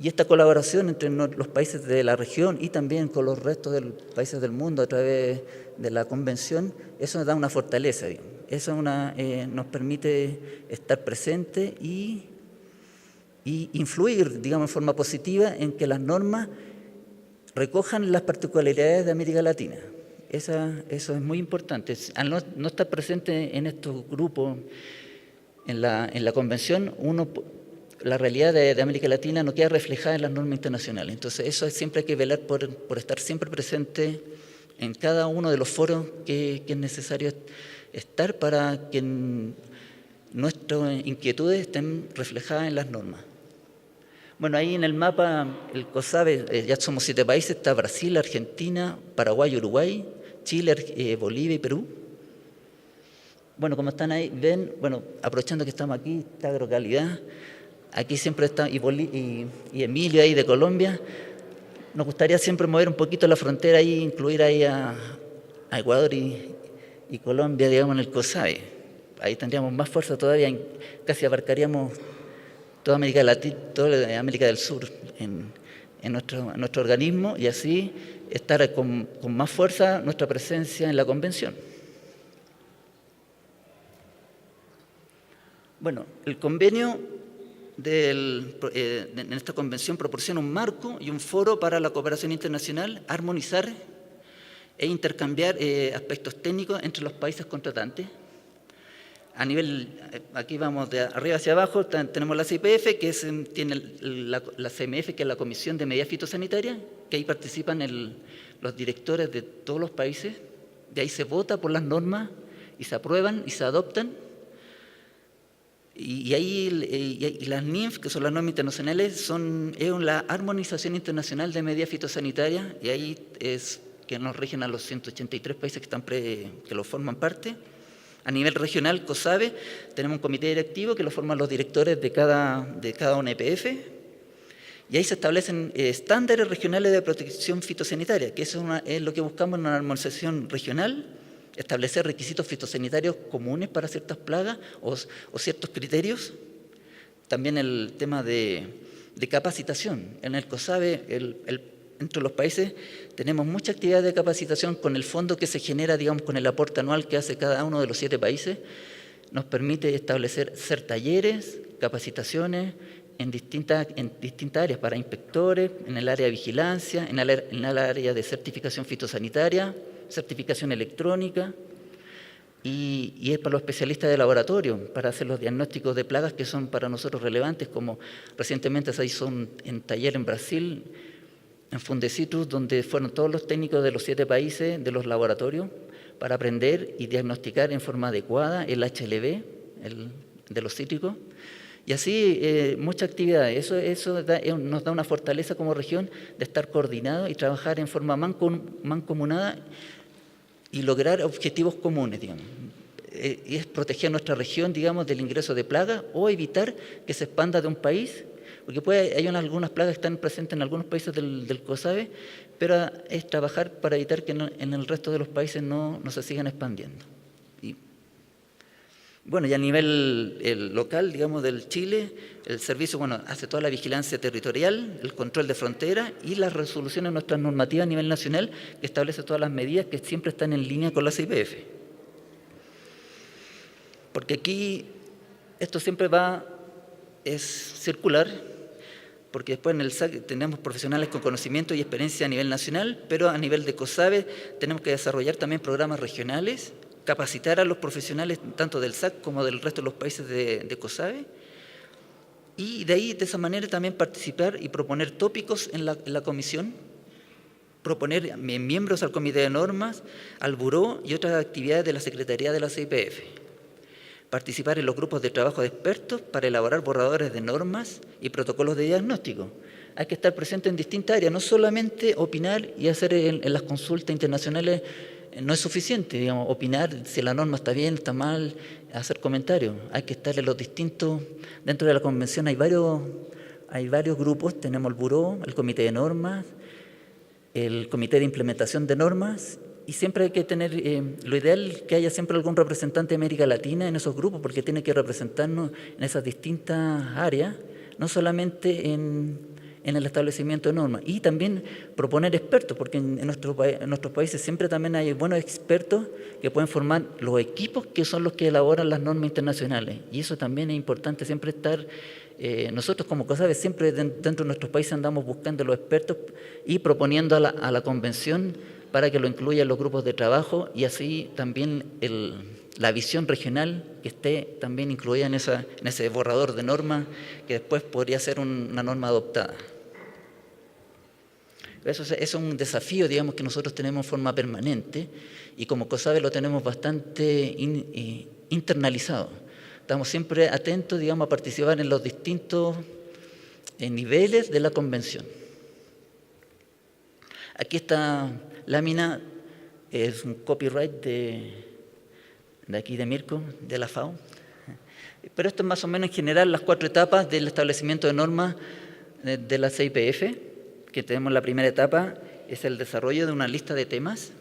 Y esta colaboración entre los países de la región y también con los restos de los países del mundo a través de la convención, eso nos da una fortaleza, digamos. Eso nos permite estar presente y influir, digamos, en forma positiva en que las normas recojan las particularidades de América Latina. Eso es muy importante. Al no estar presente en estos grupos, en la convención, la realidad de América Latina no queda reflejada en las normas internacionales. Entonces, siempre hay que velar por estar siempre presente en cada uno de los foros que es necesario estar para que nuestras inquietudes estén reflejadas en las normas. Bueno, ahí en el mapa, el COSABE, ya somos 7 países, está Brasil, Argentina, Paraguay, Uruguay, Chile, Bolivia y Perú. Bueno, como están ahí, ven, bueno, aprovechando que estamos aquí, está Agrocalidad, aquí siempre está, y Emilio ahí de Colombia, nos gustaría siempre mover un poquito la frontera y incluir ahí a Ecuador y Colombia, digamos, en el COSABE. Ahí tendríamos más fuerza todavía, casi abarcaríamos toda América Latina, toda América del Sur en nuestro organismo y así estar con más fuerza nuestra presencia en la convención. Bueno, el convenio en esta convención proporciona un marco y un foro para la cooperación internacional, armonizar e intercambiar aspectos técnicos entre los países contratantes. A nivel, aquí vamos de arriba hacia abajo, tenemos la CIPF, que tiene la CMF, que es la Comisión de Medidas Fitosanitarias, que ahí participan los directores de todos los países, de ahí se vota por las normas y se aprueban y se adoptan. Y ahí las NINF, que son las normas internacionales, es la armonización internacional de medidas fitosanitarias, y ahí es que nos rigen a los 183 países que lo forman parte. A nivel regional, COSABE, tenemos un comité directivo que lo forman los directores de cada ONPF, y ahí se establecen estándares regionales de protección fitosanitaria, que eso es lo que buscamos en una armonización regional, establecer requisitos fitosanitarios comunes para ciertas plagas o ciertos criterios. También el tema de capacitación. En el COSABE, entre los países, tenemos mucha actividad de capacitación con el fondo que se genera, digamos, con el aporte anual que hace cada uno de los 7 países. Nos permite hacer talleres, capacitaciones en distintas áreas, para inspectores, en el área de vigilancia, en el área de certificación fitosanitaria, certificación electrónica, y es para los especialistas de laboratorio, para hacer los diagnósticos de plagas que son para nosotros relevantes, como recientemente se hizo en taller en Brasil, en Fundecitrus, donde fueron todos los técnicos de los 7 países, de los laboratorios, para aprender y diagnosticar en forma adecuada el HLV, de los cítricos. Y así muchas actividades. Eso nos da una fortaleza como región de estar coordinados y trabajar en forma mancomunada y lograr objetivos comunes, digamos. Y es proteger nuestra región, digamos, del ingreso de plagas o evitar que se expanda de un país, porque hay algunas plagas que están presentes en algunos países del COSABE, pero es trabajar para evitar que en el resto de los países no se sigan expandiendo. Bueno, y a nivel local, digamos, del Chile, el servicio hace toda la vigilancia territorial, el control de frontera y las resoluciones de nuestras normativas a nivel nacional, que establece todas las medidas que siempre están en línea con la CIPF. Porque aquí esto siempre es circular, porque después en el SAC tenemos profesionales con conocimiento y experiencia a nivel nacional, pero a nivel de COSABE tenemos que desarrollar también programas regionales, capacitar a los profesionales tanto del SAC como del resto de los países de COSABE, y de esa manera también participar y proponer tópicos en la comisión, proponer miembros al comité de normas, al buró y otras actividades de la Secretaría de la CIPF. Participar en los grupos de trabajo de expertos para elaborar borradores de normas y protocolos de diagnóstico. Hay que estar presente en distintas áreas, no solamente opinar y hacer en las consultas internacionales. No es suficiente, digamos, opinar si la norma está bien, está mal, hacer comentarios. Hay que estar en los distintos, dentro de la convención hay varios grupos, tenemos el buró, el comité de normas, el comité de implementación de normas, y siempre hay que tener, lo ideal es que haya siempre algún representante de América Latina en esos grupos, porque tiene que representarnos en esas distintas áreas, no solamente en el establecimiento de normas. Y también proponer expertos, porque en nuestros países siempre también hay buenos expertos que pueden formar los equipos que son los que elaboran las normas internacionales. Y eso también es importante, siempre estar, nosotros como COSABE siempre dentro de nuestros países andamos buscando los expertos y proponiendo a la convención para que lo incluya en los grupos de trabajo, y así también la visión regional que esté también incluida en ese borrador de normas que después podría ser una norma adoptada. Eso es un desafío, digamos, que nosotros tenemos en forma permanente, y como COSABE lo tenemos bastante internalizado. Estamos siempre atentos, digamos, a participar en los distintos niveles de la convención. Aquí esta lámina es un copyright de aquí de Mirko, de la FAO. Pero esto es más o menos en general las 4 etapas del establecimiento de normas de la CIPF, que tenemos. La primera etapa es el desarrollo de una lista de temas.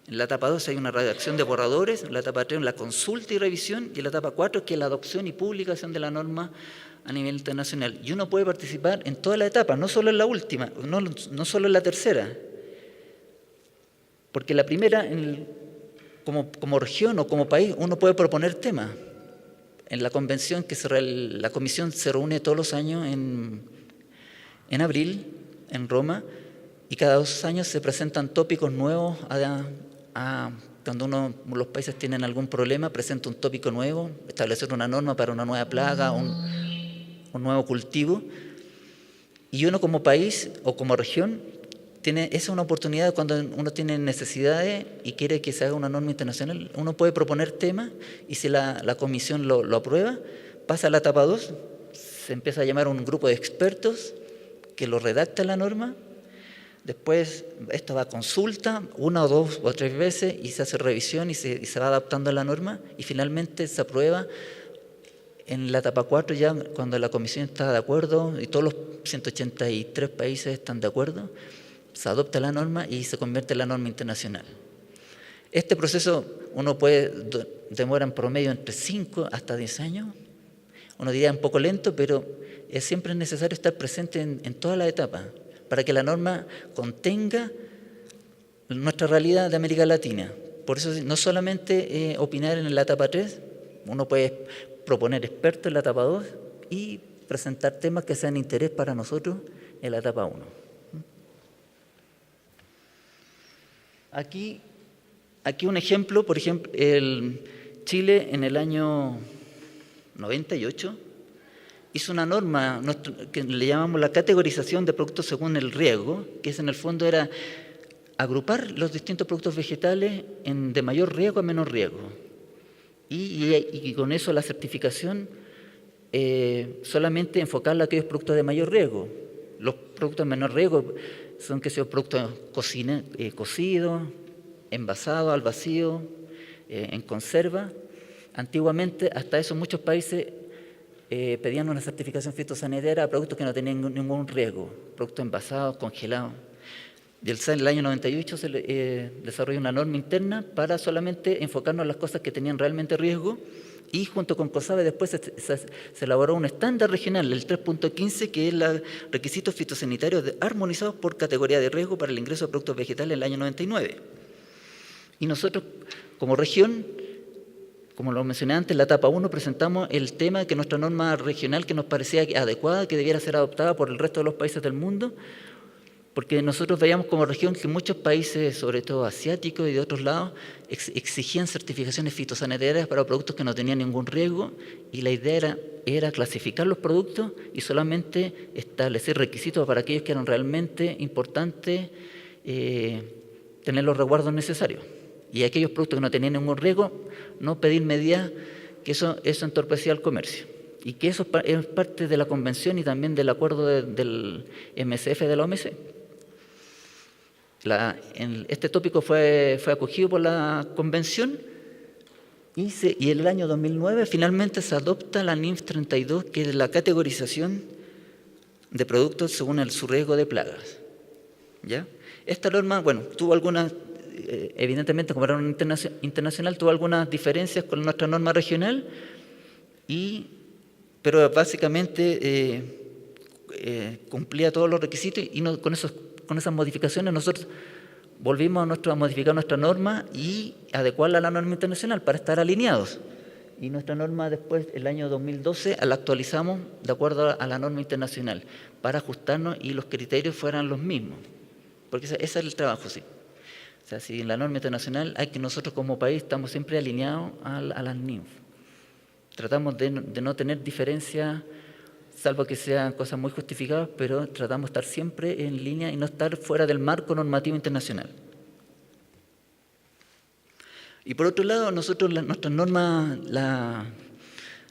En la etapa 2 hay una redacción de borradores, en la etapa 3 la consulta y revisión, y en la etapa 4 que es la adopción y publicación de la norma a nivel internacional. Y uno puede participar en todas las etapas, no solo en la última, no solo en la tercera. Porque la primera, como región o como país, uno puede proponer temas. En la convención, la comisión se reúne todos los años en abril, en Roma, y cada 2 años se presentan tópicos nuevos. Cuando los países tienen algún problema, presenta un tópico nuevo, establecer una norma para una nueva plaga, un nuevo cultivo. Y uno como país o como región, esa es una oportunidad cuando uno tiene necesidades y quiere que se haga una norma internacional. Uno puede proponer temas, y si la comisión lo aprueba, pasa a la etapa 2, se empieza a llamar un grupo de expertos que lo redacta la norma. Después esto va a consulta 1 o 2 o 3 veces, y se hace revisión y se va adaptando a la norma, y finalmente se aprueba en la etapa 4, ya cuando la comisión está de acuerdo y todos los 183 países están de acuerdo, se adopta la norma y se convierte en la norma internacional. Este proceso demora en promedio entre 5 hasta 10 años. Uno diría un poco lento, pero siempre es necesario estar presente en todas las etapas para que la norma contenga nuestra realidad de América Latina. Por eso no solamente opinar en la etapa 3, uno puede proponer expertos en la etapa 2 y presentar temas que sean de interés para nosotros en la etapa 1. Aquí un ejemplo, por ejemplo, Chile en el año 98 hizo una norma que le llamamos la categorización de productos según el riesgo, que en el fondo era agrupar los distintos productos vegetales de mayor riesgo a menor riesgo. y con eso la certificación solamente enfocarla a aquellos productos de mayor riesgo. Los productos de menor riesgo son productos cocidos, envasados al vacío, en conserva. Antiguamente, hasta eso, muchos países pedían una certificación fitosanitaria a productos que no tenían ningún riesgo, productos envasados, congelados. Y en el año 98 se desarrolló una norma interna para solamente enfocarnos en las cosas que tenían realmente riesgo, y junto con COSABE después se elaboró un estándar regional, el 3.15, que es los requisitos fitosanitarios armonizados por categoría de riesgo para el ingreso de productos vegetales en el año 99. Y nosotros, como región, como lo mencioné antes, en la etapa 1 presentamos el tema de que nuestra norma regional, que nos parecía adecuada, que debiera ser adoptada por el resto de los países del mundo, porque nosotros veíamos como región que muchos países, sobre todo asiáticos y de otros lados, exigían certificaciones fitosanitarias para productos que no tenían ningún riesgo, y la idea era clasificar los productos y solamente establecer requisitos para aquellos que eran realmente importantes, tener los resguardos necesarios. Y aquellos productos que no tenían ningún riesgo, no pedir medidas, que eso entorpecía el comercio. Y que eso es parte de la convención y también del acuerdo del MSF de la OMC. Este tópico fue acogido por la convención y en el año 2009 finalmente se adopta la NIMF 32, que es la categorización de productos según su riesgo de plagas. ¿Ya? Esta norma, bueno, tuvo algunas, evidentemente como era una internacional, tuvo algunas diferencias con nuestra norma regional, pero básicamente cumplía todos los requisitos, y con esas modificaciones nosotros volvimos a modificar nuestra norma y adecuarla a la norma internacional para estar alineados. Y nuestra norma después, el año 2012, la actualizamos de acuerdo a la norma internacional para ajustarnos y los criterios fueran los mismos. Porque ese es el trabajo, sí. O sea, si en la norma internacional hay que nosotros como país estamos siempre alineados a las NIMF. Tratamos de no tener diferencias, salvo que sean cosas muy justificadas, pero tratamos de estar siempre en línea y no estar fuera del marco normativo internacional. Y por otro lado, nosotros las normas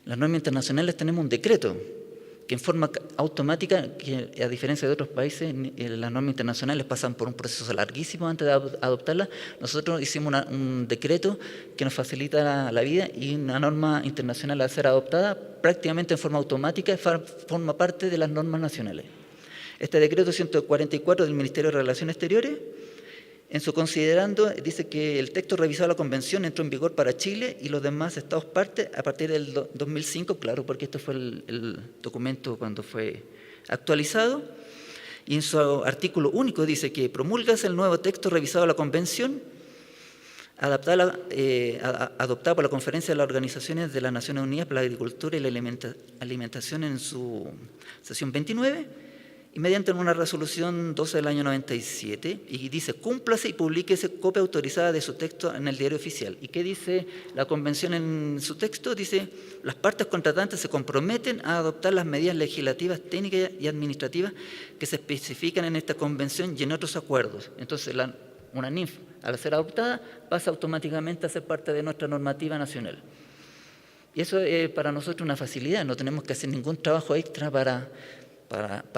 internacionales tenemos un decreto que en forma automática, que a diferencia de otros países, las normas internacionales pasan por un proceso larguísimo antes de adoptarlas. Nosotros hicimos un decreto que nos facilita la vida, y una norma internacional, al ser adoptada prácticamente en forma automática, forma parte de las normas nacionales. Este decreto 144 del Ministerio de Relaciones Exteriores, en su considerando, dice que el texto revisado de la Convención entró en vigor para Chile y los demás Estados partes a partir del 2005, claro, porque este fue el documento cuando fue actualizado, y en su artículo único dice que promulgase el nuevo texto revisado de la Convención, adoptada por la Conferencia de las Organizaciones de las Naciones Unidas para la Agricultura y la Alimentación en su sesión 29, y mediante una resolución 12 del año 97, y dice: cúmplase y publíquese copia autorizada de su texto en el diario oficial. ¿Y qué dice la Convención en su texto? Dice: las partes contratantes se comprometen a adoptar las medidas legislativas, técnicas y administrativas que se especifican en esta Convención y en otros acuerdos. Entonces, una NIMF, al ser adoptada, pasa automáticamente a ser parte de nuestra normativa nacional. Y eso es para nosotros una facilidad, no tenemos que hacer ningún trabajo extra para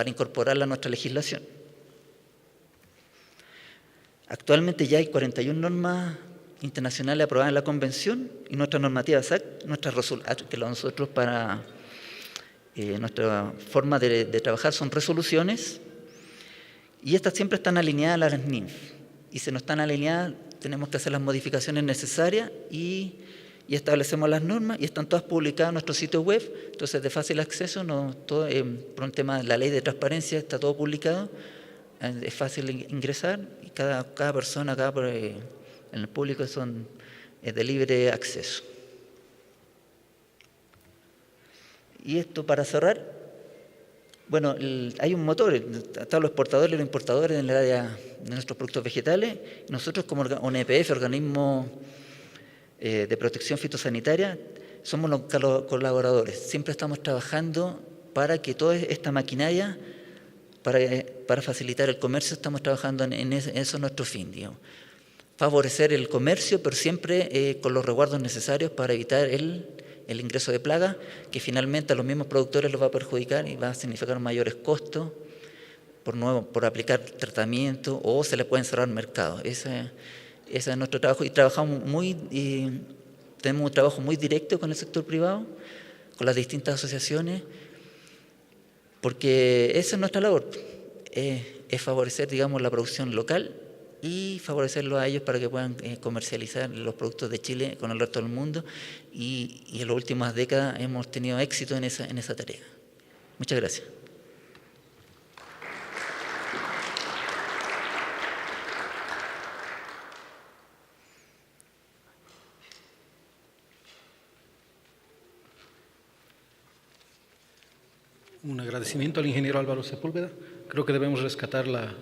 incorporarla a nuestra legislación. Actualmente ya hay 41 normas internacionales aprobadas en la Convención, y nuestra normativa SAC, que nosotros para nuestra forma de trabajar son resoluciones, y estas siempre están alineadas a las NIMF, y si no están alineadas tenemos que hacer las modificaciones necesarias y establecemos las normas, y están todas publicadas en nuestro sitio web, entonces de fácil acceso, por un tema de la ley de transparencia está todo publicado, es fácil ingresar, y cada persona en el público es de libre acceso. Y esto para cerrar, bueno, hay un motor, están los exportadores y los importadores en el área de nuestros productos vegetales. Nosotros como ONEPF, organismo de protección fitosanitaria, somos los colaboradores. Siempre estamos trabajando para que toda esta maquinaria, para facilitar el comercio, estamos trabajando en eso nuestro fin, digamos. favorecer el comercio, pero siempre con los resguardos necesarios para evitar el ingreso de plagas, que finalmente a los mismos productores los va a perjudicar y va a significar mayores costos por aplicar tratamiento, o se le pueden cerrar mercados. Ese es nuestro trabajo, y tenemos un trabajo muy directo con el sector privado, con las distintas asociaciones, porque esa es nuestra labor, es favorecer, digamos, la producción local y favorecerlo a ellos para que puedan comercializar los productos de Chile con el resto del mundo, y en las últimas décadas hemos tenido éxito en esa tarea. Muchas gracias. Un agradecimiento al ingeniero Álvaro Sepúlveda. Creo que debemos rescatar la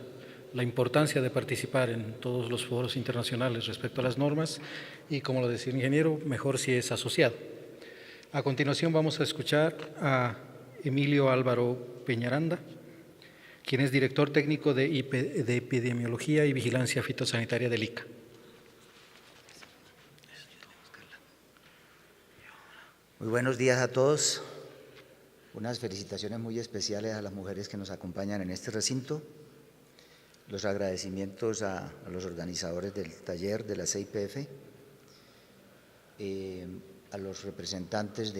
importancia de participar en todos los foros internacionales respecto a las normas, y, como lo decía el ingeniero, mejor si es asociado. A continuación vamos a escuchar a Emilio Álvaro Peñaranda, quien es director técnico de Epidemiología y Vigilancia Fitosanitaria del ICA. Muy buenos días a todos. Unas felicitaciones muy especiales a las mujeres que nos acompañan en este recinto. Los agradecimientos a los organizadores del taller de la CIPF, a los representantes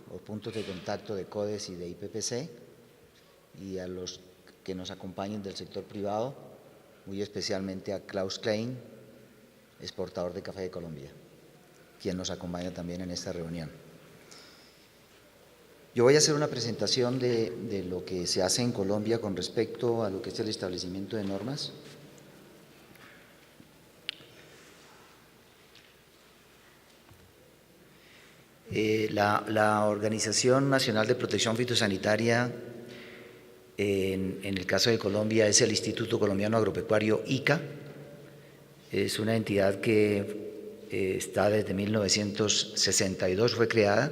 o puntos de contacto de CODES y de IPPC, y a los que nos acompañan del sector privado, muy especialmente a Klaus Klein, exportador de café de Colombia, quien nos acompaña también en esta reunión. Yo voy a hacer una presentación de lo que se hace en Colombia con respecto a lo que es el establecimiento de normas. La Organización Nacional de Protección Fitosanitaria, en el caso de Colombia, es el Instituto Colombiano Agropecuario, ICA. Es una entidad que está desde 1962, fue creada,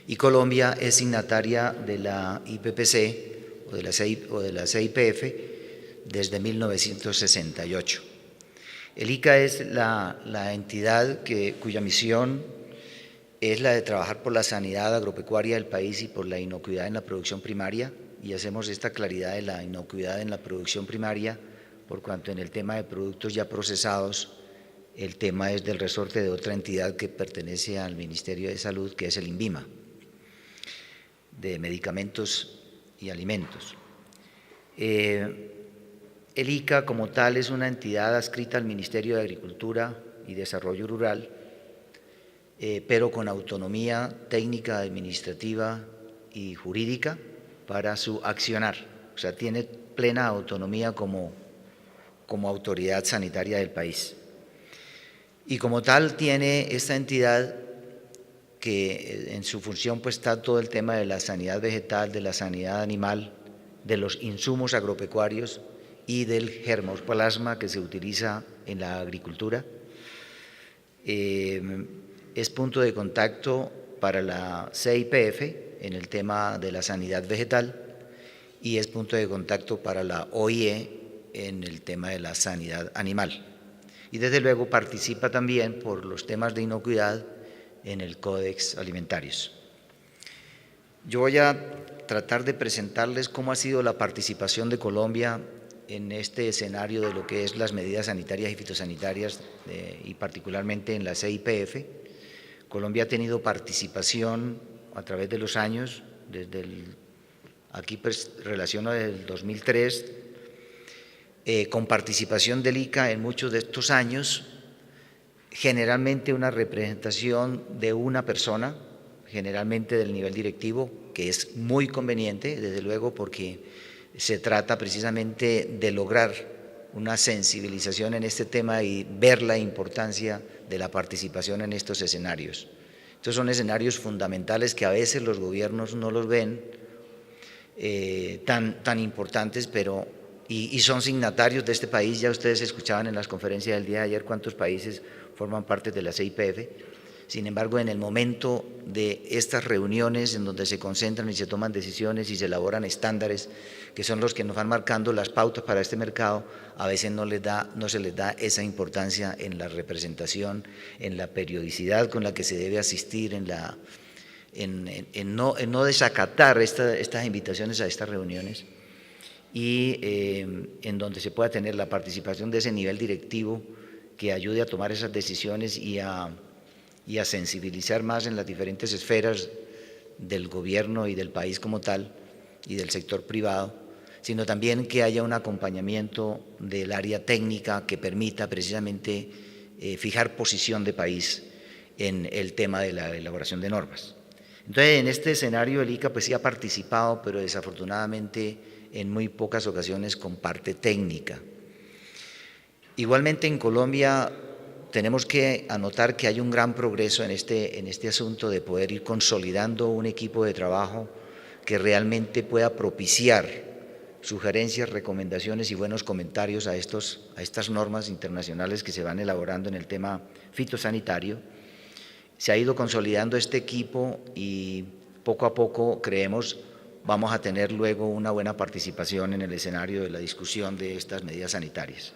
y Colombia es signataria de la IPPC o de la CIPF desde 1968. El ICA es la entidad cuya misión es la de trabajar por la sanidad agropecuaria del país y por la inocuidad en la producción primaria, y hacemos esta claridad de la inocuidad en la producción primaria por cuanto en el tema de productos ya procesados el tema es del resorte de otra entidad que pertenece al Ministerio de Salud, que es el INVIMA, de medicamentos y alimentos. El ICA como tal es una entidad adscrita al Ministerio de Agricultura y Desarrollo Rural, pero con autonomía técnica, administrativa y jurídica para su accionar. O sea, tiene plena autonomía como autoridad sanitaria del país. Y como tal tiene esta entidad que en su función pues está todo el tema de la sanidad vegetal, de la sanidad animal, de los insumos agropecuarios y del germoplasma que se utiliza en la agricultura. Es punto de contacto para la CIPF en el tema de la sanidad vegetal y es punto de contacto para la OIE en el tema de la sanidad animal. Y desde luego participa también por los temas de inocuidad en el Códex Alimentarios. Yo voy a tratar de presentarles cómo ha sido la participación de Colombia en este escenario de lo que es las medidas sanitarias y fitosanitarias y particularmente en la CIPF. Colombia ha tenido participación a través de los años, aquí pues relaciono desde el 2003, con participación del ICA en muchos de estos años, generalmente una representación de una persona, generalmente del nivel directivo, que es muy conveniente, desde luego, porque se trata precisamente de lograr una sensibilización en este tema y ver la importancia de la participación en estos escenarios. Estos son escenarios fundamentales que a veces los gobiernos no los ven tan importantes, pero y son signatarios de este país. Ya ustedes escuchaban en las conferencias del día de ayer cuántos países forman parte de la CIPF, Sin embargo, en el momento de estas reuniones en donde se concentran y se toman decisiones y se elaboran estándares, que son los que nos van marcando las pautas para este mercado, a veces no se les da esa importancia en la representación, en la periodicidad con la que se debe asistir, en no desacatar estas invitaciones a estas reuniones, y en donde se pueda tener la participación de ese nivel directivo que ayude a tomar esas decisiones y a sensibilizar más en las diferentes esferas del gobierno y del país como tal y del sector privado, sino también que haya un acompañamiento del área técnica que permita precisamente fijar posición de país en el tema de la elaboración de normas. Entonces, en este escenario el ICA pues sí ha participado, pero desafortunadamente en muy pocas ocasiones con parte técnica. Igualmente en Colombia tenemos que anotar que hay un gran progreso en este asunto de poder ir consolidando un equipo de trabajo que realmente pueda propiciar sugerencias, recomendaciones y buenos comentarios a estas normas internacionales que se van elaborando en el tema fitosanitario. Se ha ido consolidando este equipo y poco a poco creemos vamos a tener luego una buena participación en el escenario de la discusión de estas medidas sanitarias.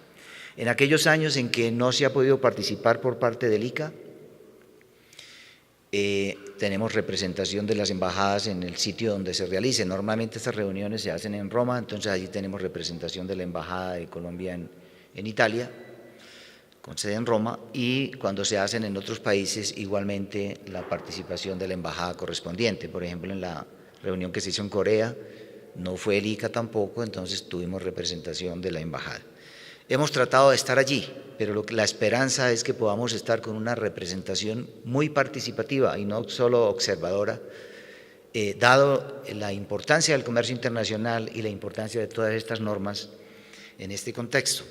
En aquellos años en que no se ha podido participar por parte del ICA, tenemos representación de las embajadas en el sitio donde se realicen. Normalmente estas reuniones se hacen en Roma, entonces allí tenemos representación de la Embajada de Colombia en Italia, con sede en Roma, y cuando se hacen en otros países, igualmente la participación de la embajada correspondiente. Por ejemplo, en la reunión que se hizo en Corea, no fue el ICA tampoco, entonces tuvimos representación de la embajada. Hemos tratado de estar allí, pero la esperanza es que podamos estar con una representación muy participativa y no solo observadora, dado la importancia del comercio internacional y la importancia de todas estas normas en este contexto.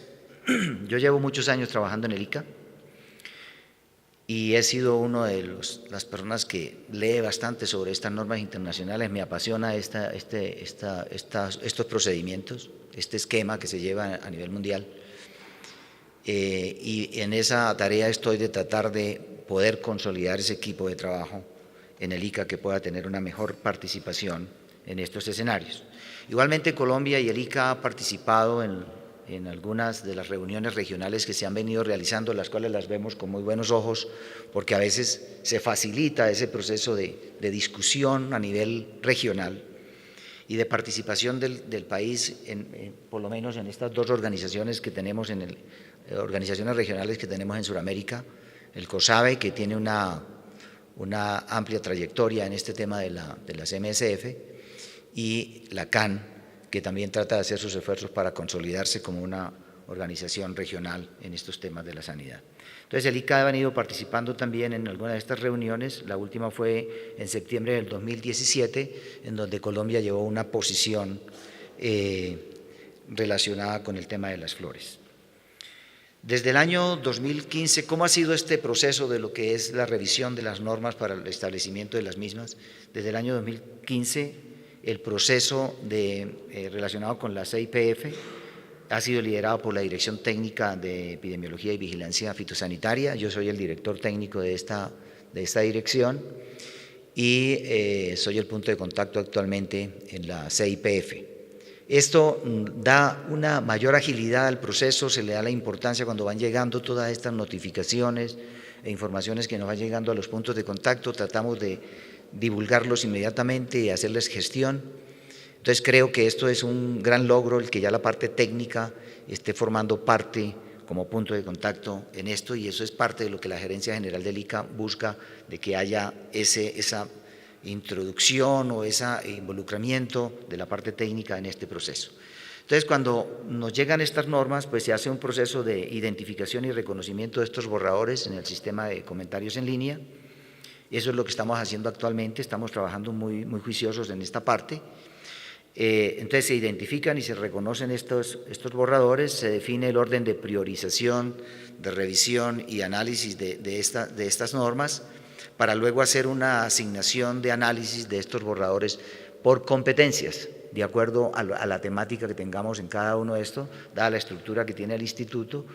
Yo llevo muchos años trabajando en el ICA y he sido uno de las personas que lee bastante sobre estas normas internacionales. Me apasiona estos procedimientos, este esquema que se lleva a nivel mundial. Y en esa tarea estoy de tratar de poder consolidar ese equipo de trabajo en el ICA que pueda tener una mejor participación en estos escenarios. Igualmente Colombia y el ICA ha participado en algunas de las reuniones regionales que se han venido realizando, las cuales las vemos con muy buenos ojos, porque a veces se facilita ese proceso de discusión a nivel regional y de participación del país, por lo menos en estas dos organizaciones que tenemos, organizaciones regionales que tenemos en Sudamérica, el COSABE, que tiene una amplia trayectoria en este tema de las MSF, y la CAN, que también trata de hacer sus esfuerzos para consolidarse como una organización regional en estos temas de la sanidad. Entonces el ICA ha venido participando también en algunas de estas reuniones, la última fue en septiembre del 2017, en donde Colombia llevó una posición relacionada con el tema de las flores. Desde el año 2015, ¿cómo ha sido este proceso de lo que es la revisión de las normas para el establecimiento de las mismas? Desde el año 2015, el proceso relacionado con la CIPF ha sido liderado por la Dirección Técnica de Epidemiología y Vigilancia Fitosanitaria. Yo soy el director técnico de esta dirección y soy el punto de contacto actualmente en la CIPF. Esto da una mayor agilidad al proceso, se le da la importancia cuando van llegando todas estas notificaciones e informaciones que nos van llegando a los puntos de contacto, tratamos de divulgarlos inmediatamente y hacerles gestión. Entonces creo que esto es un gran logro, el que ya la parte técnica esté formando parte como punto de contacto en esto, y eso es parte de lo que la Gerencia General del ICA busca, de que haya esa introducción o ese involucramiento de la parte técnica en este proceso. Entonces, cuando nos llegan estas normas, pues se hace un proceso de identificación y reconocimiento de estos borradores en el sistema de comentarios en línea. Eso es lo que estamos haciendo actualmente, estamos trabajando muy juiciosos en esta parte. Entonces se identifican y se reconocen estos borradores, se define el orden de priorización, de revisión y análisis de estas normas, para luego hacer una asignación de análisis de estos borradores por competencias, de acuerdo a la temática que tengamos en cada uno de estos, dada la estructura que tiene el instituto,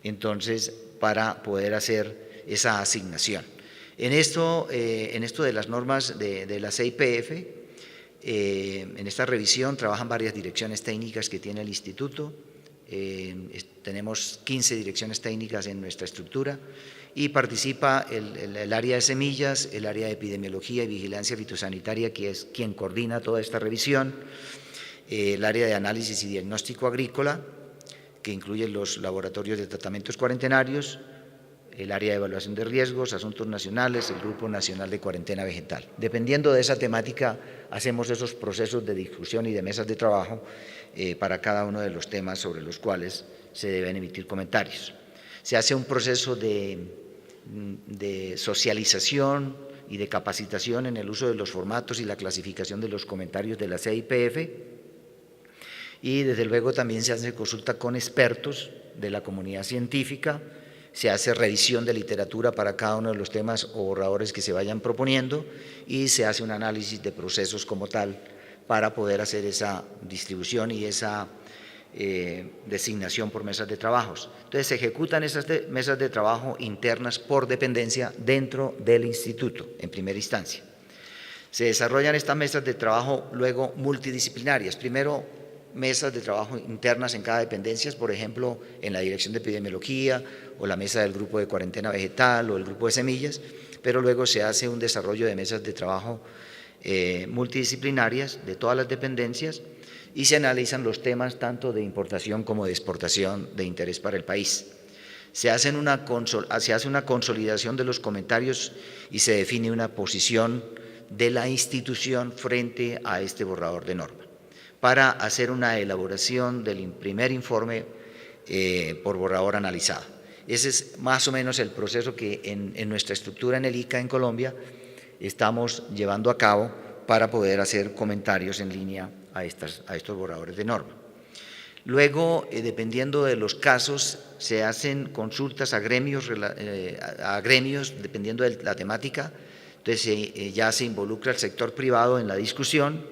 entonces para poder hacer esa asignación. En esto de las normas de la CIPF, en esta revisión trabajan varias direcciones técnicas que tiene el instituto. Tenemos 15 direcciones técnicas en nuestra estructura y participa el área de semillas, el área de epidemiología y vigilancia fitosanitaria, que es quien coordina toda esta revisión, el área de análisis y diagnóstico agrícola, que incluye los laboratorios de tratamientos cuarentenarios, el área de evaluación de riesgos, asuntos nacionales, el Grupo Nacional de Cuarentena Vegetal. Dependiendo de esa temática, hacemos esos procesos de discusión y de mesas de trabajo para cada uno de los temas sobre los cuales se deben emitir comentarios. Se hace un proceso de socialización y de capacitación en el uso de los formatos y la clasificación de los comentarios de la CIPF, y desde luego también se hace consulta con expertos de la comunidad científica, se hace revisión de literatura para cada uno de los temas o borradores que se vayan proponiendo y se hace un análisis de procesos como tal para poder hacer esa distribución y esa designación por mesas de trabajos. Entonces se ejecutan esas mesas de trabajo internas por dependencia dentro del instituto en primera instancia. Se desarrollan estas mesas de trabajo luego multidisciplinarias. Primero, mesas de trabajo internas en cada dependencia, por ejemplo, en la dirección de epidemiología o la mesa del grupo de cuarentena vegetal o el grupo de semillas, pero luego se hace un desarrollo de mesas de trabajo multidisciplinarias de todas las dependencias y se analizan los temas tanto de importación como de exportación de interés para el país. Se hace una consolidación de los comentarios y se define una posición de la institución frente a este borrador de norma, para hacer una elaboración del primer informe por borrador analizado. Ese es más o menos el proceso que en nuestra estructura en el ICA en Colombia estamos llevando a cabo para poder hacer comentarios en línea a estos borradores de norma. Luego, dependiendo de los casos, se hacen consultas a gremios dependiendo de la temática. Entonces ya se involucra el sector privado en la discusión,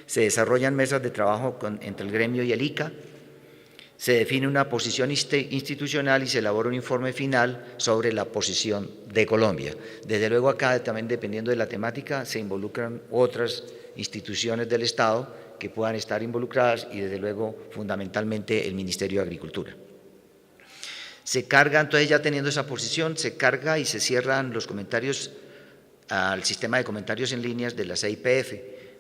se desarrollan mesas de trabajo entre el gremio y el ICA, se define una posición institucional y se elabora un informe final sobre la posición de Colombia. Desde luego acá también, dependiendo de la temática, se involucran otras instituciones del Estado que puedan estar involucradas y desde luego fundamentalmente el Ministerio de Agricultura. Se carga, entonces ya teniendo esa posición, se carga y se cierran los comentarios al sistema de comentarios en líneas de la CIPF.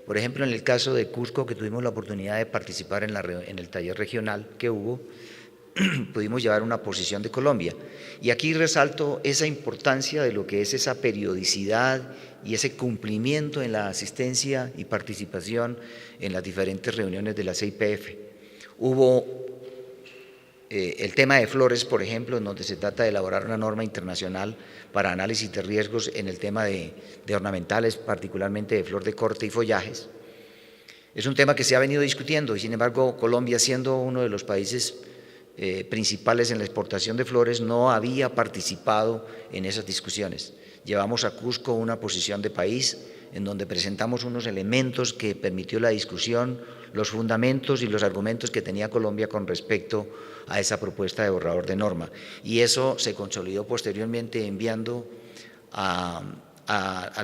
Por ejemplo, en el caso de Cusco, que tuvimos la oportunidad de participar en el taller regional que hubo, pudimos llevar una posición de Colombia. Y aquí resalto esa importancia de lo que es esa periodicidad y ese cumplimiento en la asistencia y participación en las diferentes reuniones de la CIPF. Hubo el tema de flores, por ejemplo, en donde se trata de elaborar una norma internacional para análisis de riesgos en el tema de ornamentales, particularmente de flor de corte y follajes. Es un tema que se ha venido discutiendo y, sin embargo, Colombia, siendo uno de los países principales en la exportación de flores, no había participado en esas discusiones. Llevamos a Cusco una posición de país en donde presentamos unos elementos que permitió la discusión, los fundamentos y los argumentos que tenía Colombia con respecto a esa propuesta de borrador de norma. Y eso se consolidó posteriormente enviando a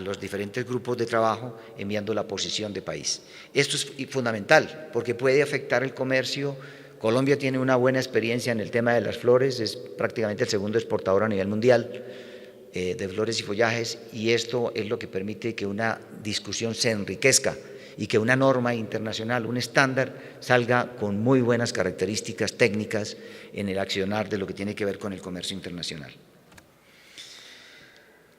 los diferentes grupos de trabajo, enviando la posición de país. Esto es fundamental porque puede afectar el comercio. Colombia tiene una buena experiencia en el tema de las flores, es prácticamente el segundo exportador a nivel mundial de flores y follajes, y esto es lo que permite que una discusión se enriquezca y que una norma internacional, un estándar, salga con muy buenas características técnicas en el accionar de lo que tiene que ver con el comercio internacional.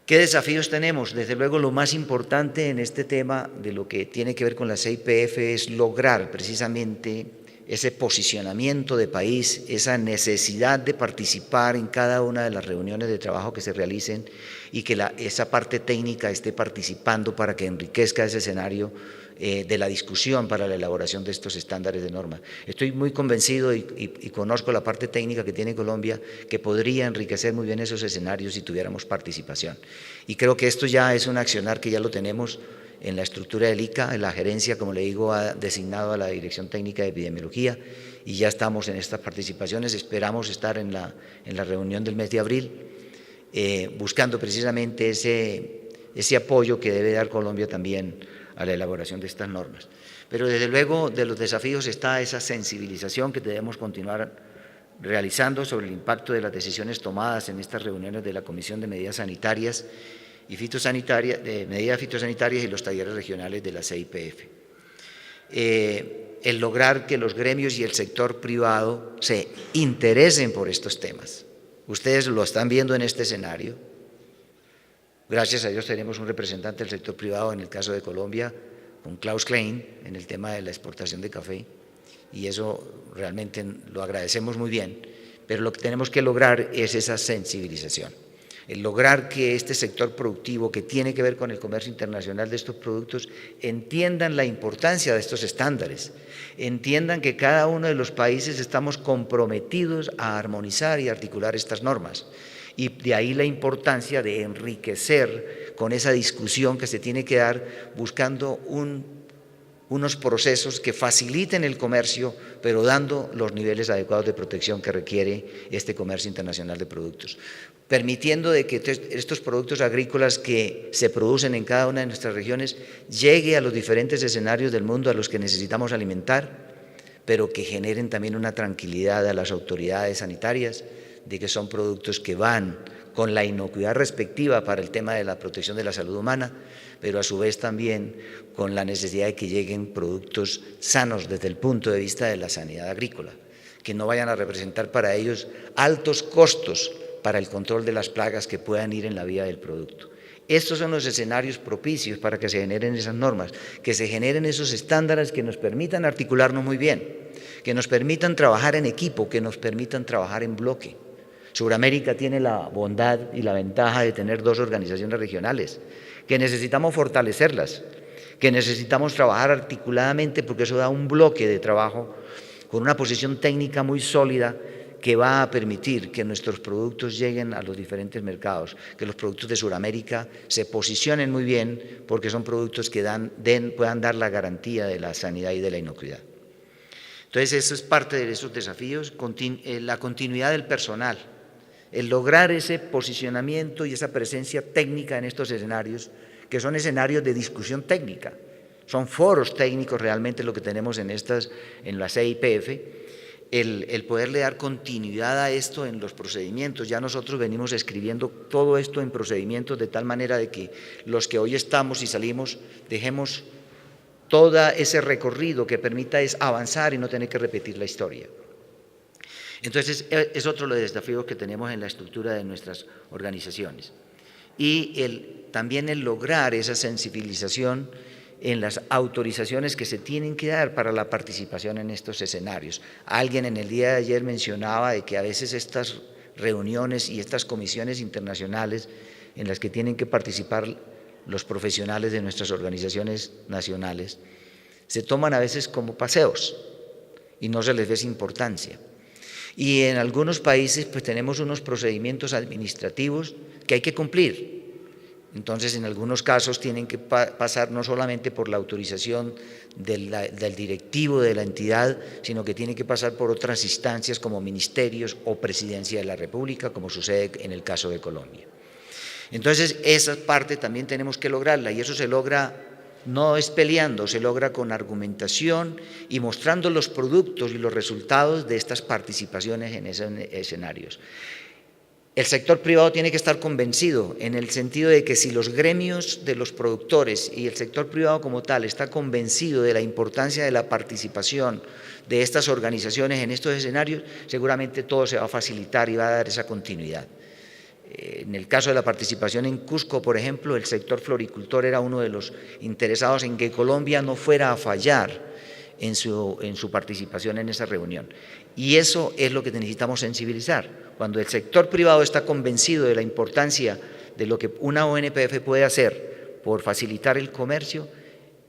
¿Qué desafíos tenemos? Desde luego, lo más importante en este tema de lo que tiene que ver con la CIPF es lograr precisamente ese posicionamiento de país, esa necesidad de participar en cada una de las reuniones de trabajo que se realicen y que esa parte técnica esté participando para que enriquezca ese escenario de la discusión para la elaboración de estos estándares de norma. Estoy muy convencido y conozco la parte técnica que tiene Colombia, que podría enriquecer muy bien esos escenarios si tuviéramos participación. Y creo que esto ya es un accionar que ya lo tenemos en la estructura del ICA, en la gerencia, como le digo, ha designado a la Dirección Técnica de Epidemiología y ya estamos en estas participaciones. Esperamos estar en la reunión del mes de abril buscando precisamente ese apoyo que debe dar Colombia también a la elaboración de estas normas. Pero desde luego de los desafíos está esa sensibilización que debemos continuar realizando sobre el impacto de las decisiones tomadas en estas reuniones de la Comisión de Medidas Sanitarias y Fitosanitarias, y los talleres regionales de la CIPF. El lograr que los gremios y el sector privado se interesen por estos temas. Ustedes lo están viendo en este escenario. Gracias a Dios tenemos un representante del sector privado en el caso de Colombia, con Klaus Klein, en el tema de la exportación de café, y eso realmente lo agradecemos muy bien, pero lo que tenemos que lograr es esa sensibilización, el lograr que este sector productivo que tiene que ver con el comercio internacional de estos productos entiendan la importancia de estos estándares, entiendan que cada uno de los países estamos comprometidos a armonizar y articular estas normas. Y de ahí la importancia de enriquecer con esa discusión que se tiene que dar buscando unos procesos que faciliten el comercio, pero dando los niveles adecuados de protección que requiere este comercio internacional de productos, permitiendo de que estos productos agrícolas que se producen en cada una de nuestras regiones llegue a los diferentes escenarios del mundo a los que necesitamos alimentar, pero que generen también una tranquilidad a las autoridades sanitarias de que son productos que van con la inocuidad respectiva para el tema de la protección de la salud humana, pero a su vez también con la necesidad de que lleguen productos sanos desde el punto de vista de la sanidad agrícola, que no vayan a representar para ellos altos costos para el control de las plagas que puedan ir en la vía del producto. Estos son los escenarios propicios para que se generen esas normas, que se generen esos estándares que nos permitan articularnos muy bien, que nos permitan trabajar en equipo, que nos permitan trabajar en bloque. Suramérica tiene la bondad y la ventaja de tener 2 organizaciones regionales, que necesitamos fortalecerlas, que necesitamos trabajar articuladamente porque eso da un bloque de trabajo con una posición técnica muy sólida que va a permitir que nuestros productos lleguen a los diferentes mercados, que los productos de Suramérica se posicionen muy bien porque son productos que puedan dar la garantía de la sanidad y de la inocuidad. Entonces, eso es parte de esos desafíos, la continuidad del personal, el lograr ese posicionamiento y esa presencia técnica en estos escenarios, que son escenarios de discusión técnica, son foros técnicos realmente lo que tenemos en la CIPF, el poderle dar continuidad a esto en los procedimientos. Ya nosotros venimos escribiendo todo esto en procedimientos de tal manera de que los que hoy estamos y salimos dejemos todo ese recorrido que permita avanzar y no tener que repetir la historia. Entonces, es otro de los desafíos que tenemos en la estructura de nuestras organizaciones. Y también el lograr esa sensibilización en las autorizaciones que se tienen que dar para la participación en estos escenarios. Alguien en el día de ayer mencionaba de que a veces estas reuniones y estas comisiones internacionales en las que tienen que participar los profesionales de nuestras organizaciones nacionales se toman a veces como paseos y no se les ve importancia. Y en algunos países pues tenemos unos procedimientos administrativos que hay que cumplir. Entonces, en algunos casos tienen que pasar no solamente por la autorización del directivo de la entidad, sino que tienen que pasar por otras instancias como ministerios o presidencia de la República, como sucede en el caso de Colombia. Entonces, esa parte también tenemos que lograrla, y eso se logra no es peleando, se logra con argumentación y mostrando los productos y los resultados de estas participaciones en esos escenarios. El sector privado tiene que estar convencido en el sentido de que si los gremios de los productores y el sector privado como tal está convencido de la importancia de la participación de estas organizaciones en estos escenarios, seguramente todo se va a facilitar y va a dar esa continuidad. En el caso de la participación en Cusco, por ejemplo, el sector floricultor era uno de los interesados en que Colombia no fuera a fallar en su participación en esa reunión. Y eso es lo que necesitamos sensibilizar. Cuando el sector privado está convencido de la importancia de lo que una ONPF puede hacer por facilitar el comercio,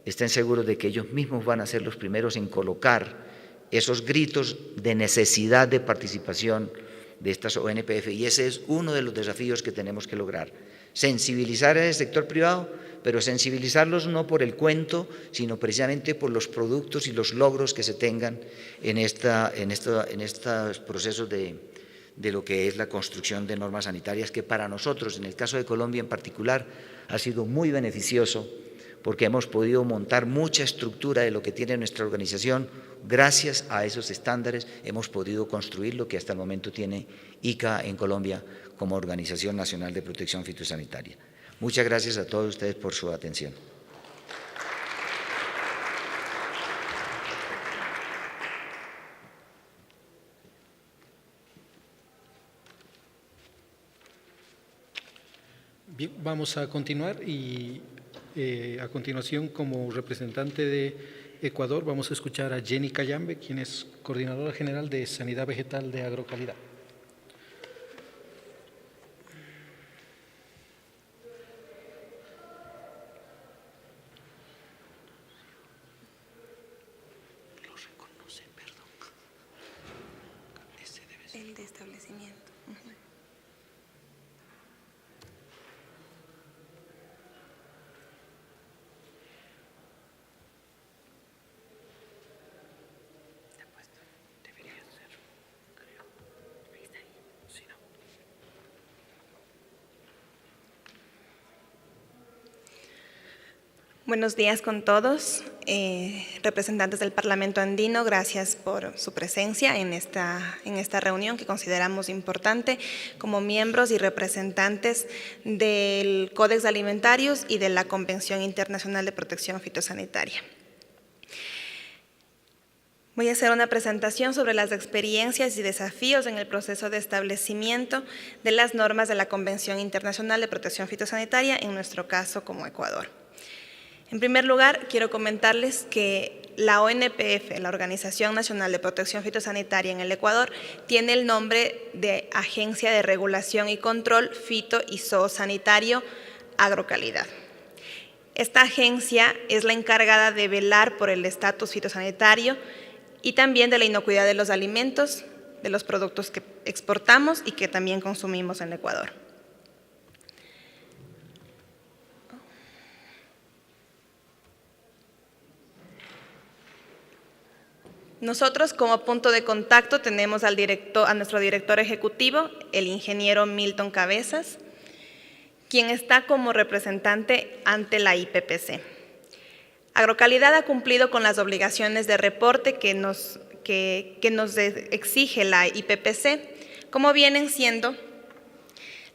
estén seguros de que ellos mismos van a ser los primeros en colocar esos gritos de necesidad de participación de estas ONPF, y ese es uno de los desafíos que tenemos que lograr, sensibilizar al sector privado, pero sensibilizarlos no por el cuento, sino precisamente por los productos y los logros que se tengan en estos procesos de de lo que es la construcción de normas sanitarias, que para nosotros, en el caso de Colombia en particular, ha sido muy beneficioso porque hemos podido montar mucha estructura de lo que tiene nuestra organización. Gracias a esos estándares hemos podido construir lo que hasta el momento tiene ICA en Colombia como Organización Nacional de Protección Fitosanitaria. Muchas gracias a todos ustedes por su atención. Bien, vamos a continuar y a continuación, como representante de Ecuador, vamos a escuchar a Jenny Cayambe, quien es Coordinadora General de Sanidad Vegetal de Agrocalidad. El de establecimiento. Buenos días con todos, representantes del Parlamento Andino, gracias por su presencia en esta reunión que consideramos importante como miembros y representantes del Códex Alimentarios y de la Convención Internacional de Protección Fitosanitaria. Voy a hacer una presentación sobre las experiencias y desafíos en el proceso de establecimiento de las normas de la Convención Internacional de Protección Fitosanitaria, en nuestro caso como Ecuador. En primer lugar, quiero comentarles que la ONPF, la Organización Nacional de Protección Fitosanitaria en el Ecuador, tiene el nombre de Agencia de Regulación y Control Fito y Zoosanitario Agrocalidad. Esta agencia es la encargada de velar por el estatus fitosanitario y también de la inocuidad de los alimentos, de los productos que exportamos y que también consumimos en Ecuador. Nosotros como punto de contacto tenemos a nuestro director ejecutivo, el ingeniero Milton Cabezas, quien está como representante ante la IPPC. Agrocalidad ha cumplido con las obligaciones de reporte que nos exige la IPPC, como vienen siendo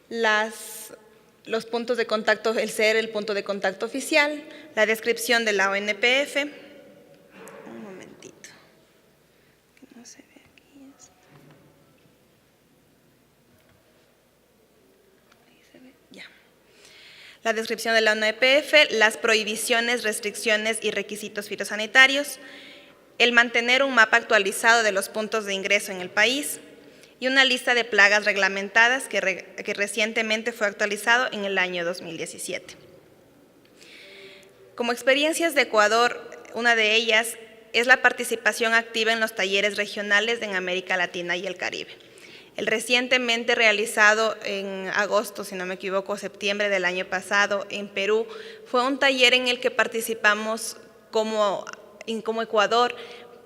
los puntos de contacto, el ser el punto de contacto oficial, la descripción de la ONPF. La descripción de la ONPF, las prohibiciones, restricciones y requisitos fitosanitarios, el mantener un mapa actualizado de los puntos de ingreso en el país y una lista de plagas reglamentadas que recientemente fue actualizado en el año 2017. Como experiencias de Ecuador, una de ellas es la participación activa en los talleres regionales en América Latina y el Caribe. El recientemente realizado en agosto, si no me equivoco, septiembre del año pasado en Perú, fue un taller en el que participamos como Ecuador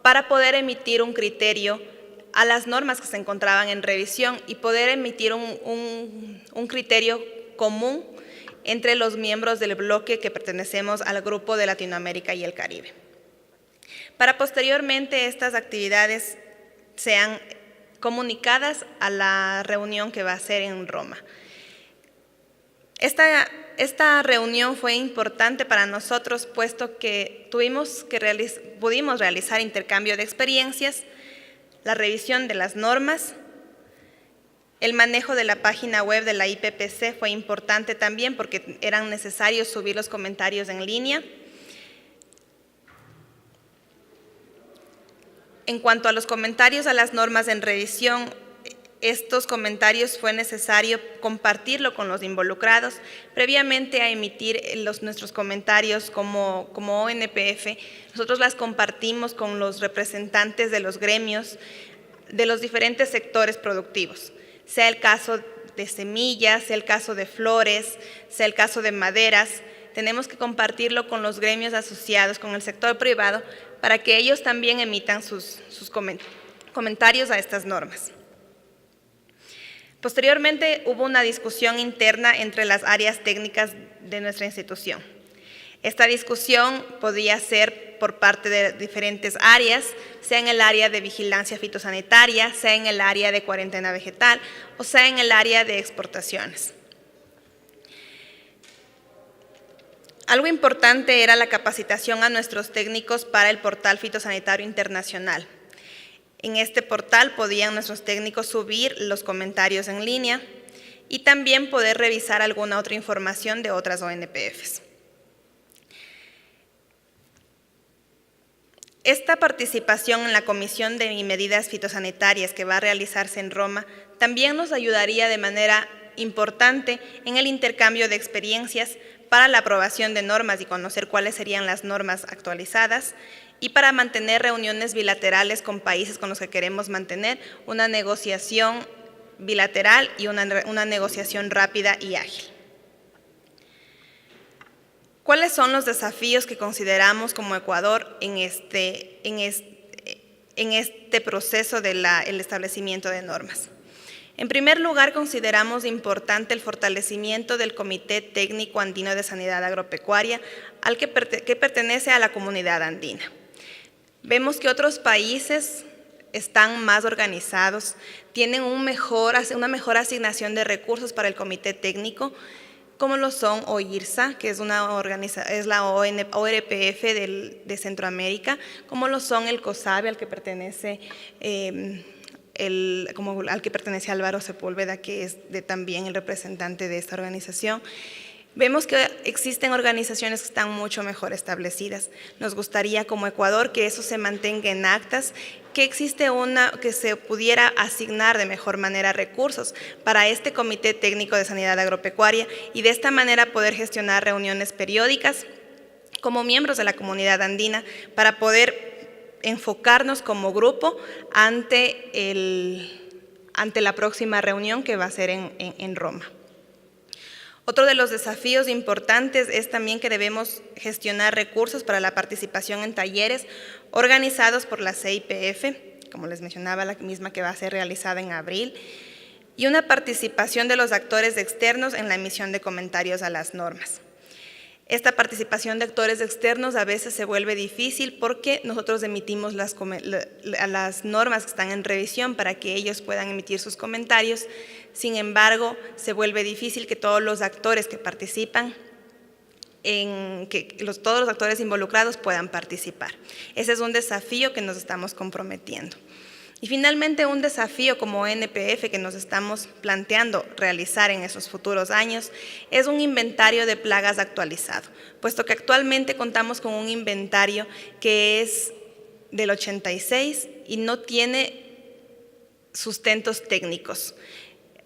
para poder emitir un criterio a las normas que se encontraban en revisión y poder emitir un criterio común entre los miembros del bloque que pertenecemos al grupo de Latinoamérica y el Caribe. Para posteriormente estas actividades sean comunicadas a la reunión que va a ser en Roma. Esta reunión fue importante para nosotros, puesto que pudimos realizar intercambio de experiencias, la revisión de las normas, el manejo de la página web de la IPPC fue importante también porque eran necesarios subir los comentarios en línea. En cuanto a los comentarios a las normas en revisión, estos comentarios fue necesario compartirlo con los involucrados. Previamente a emitir nuestros comentarios como ONPF, nosotros las compartimos con los representantes de los gremios de los diferentes sectores productivos, sea el caso de semillas, sea el caso de flores, sea el caso de maderas. Tenemos que compartirlo con los gremios asociados, con el sector privado, para que ellos también emitan sus comentarios a estas normas. Posteriormente hubo una discusión interna entre las áreas técnicas de nuestra institución. Esta discusión podía ser por parte de diferentes áreas, sea en el área de vigilancia fitosanitaria, sea en el área de cuarentena vegetal o sea en el área de exportaciones. Algo importante era la capacitación a nuestros técnicos para el portal fitosanitario internacional. En este portal podían nuestros técnicos subir los comentarios en línea y también poder revisar alguna otra información de otras ONPFs. Esta participación en la Comisión de Medidas Fitosanitarias que va a realizarse en Roma también nos ayudaría de manera importante en el intercambio de experiencias para la aprobación de normas y conocer cuáles serían las normas actualizadas y para mantener reuniones bilaterales con países con los que queremos mantener una negociación bilateral y una negociación rápida y ágil. ¿Cuáles son los desafíos que consideramos como Ecuador en este proceso del establecimiento de normas? En primer lugar, consideramos importante el fortalecimiento del Comité Técnico Andino de Sanidad Agropecuaria, que pertenece a la comunidad andina. Vemos que otros países están más organizados, tienen una mejor asignación de recursos para el Comité Técnico, como lo son OIRSA, que es la ORPF de Centroamérica, como lo son el COSABE, al que pertenece Álvaro Sepúlveda, que es también el representante de esta organización. Vemos que existen organizaciones que están mucho mejor establecidas. Nos gustaría como Ecuador que eso se mantenga en actas, que se pudiera asignar de mejor manera recursos para este Comité Técnico de Sanidad Agropecuaria y de esta manera poder gestionar reuniones periódicas como miembros de la comunidad andina para poder enfocarnos como grupo ante la próxima reunión que va a ser en Roma. Otro de los desafíos importantes es también que debemos gestionar recursos para la participación en talleres organizados por la CIPF, como les mencionaba, la misma que va a ser realizada en abril, y una participación de los actores externos en la emisión de comentarios a las normas. Esta participación de actores externos a veces se vuelve difícil porque nosotros emitimos las normas que están en revisión para que ellos puedan emitir sus comentarios. Sin embargo, se vuelve difícil que todos los actores que participan, todos los actores involucrados puedan participar. Ese es un desafío que nos estamos comprometiendo. Y finalmente, un desafío como ONPF que nos estamos planteando realizar en esos futuros años es un inventario de plagas actualizado, puesto que actualmente contamos con un inventario que es del 86 y no tiene sustentos técnicos,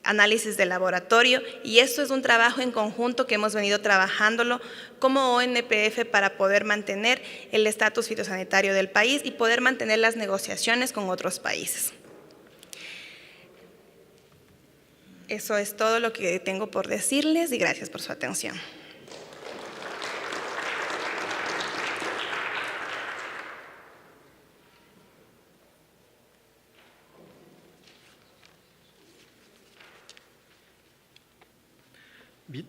análisis de laboratorio, y esto es un trabajo en conjunto que hemos venido trabajándolo como ONPF para poder mantener el estatus fitosanitario del país y poder mantener las negociaciones con otros países. Eso es todo lo que tengo por decirles y gracias por su atención. Bien,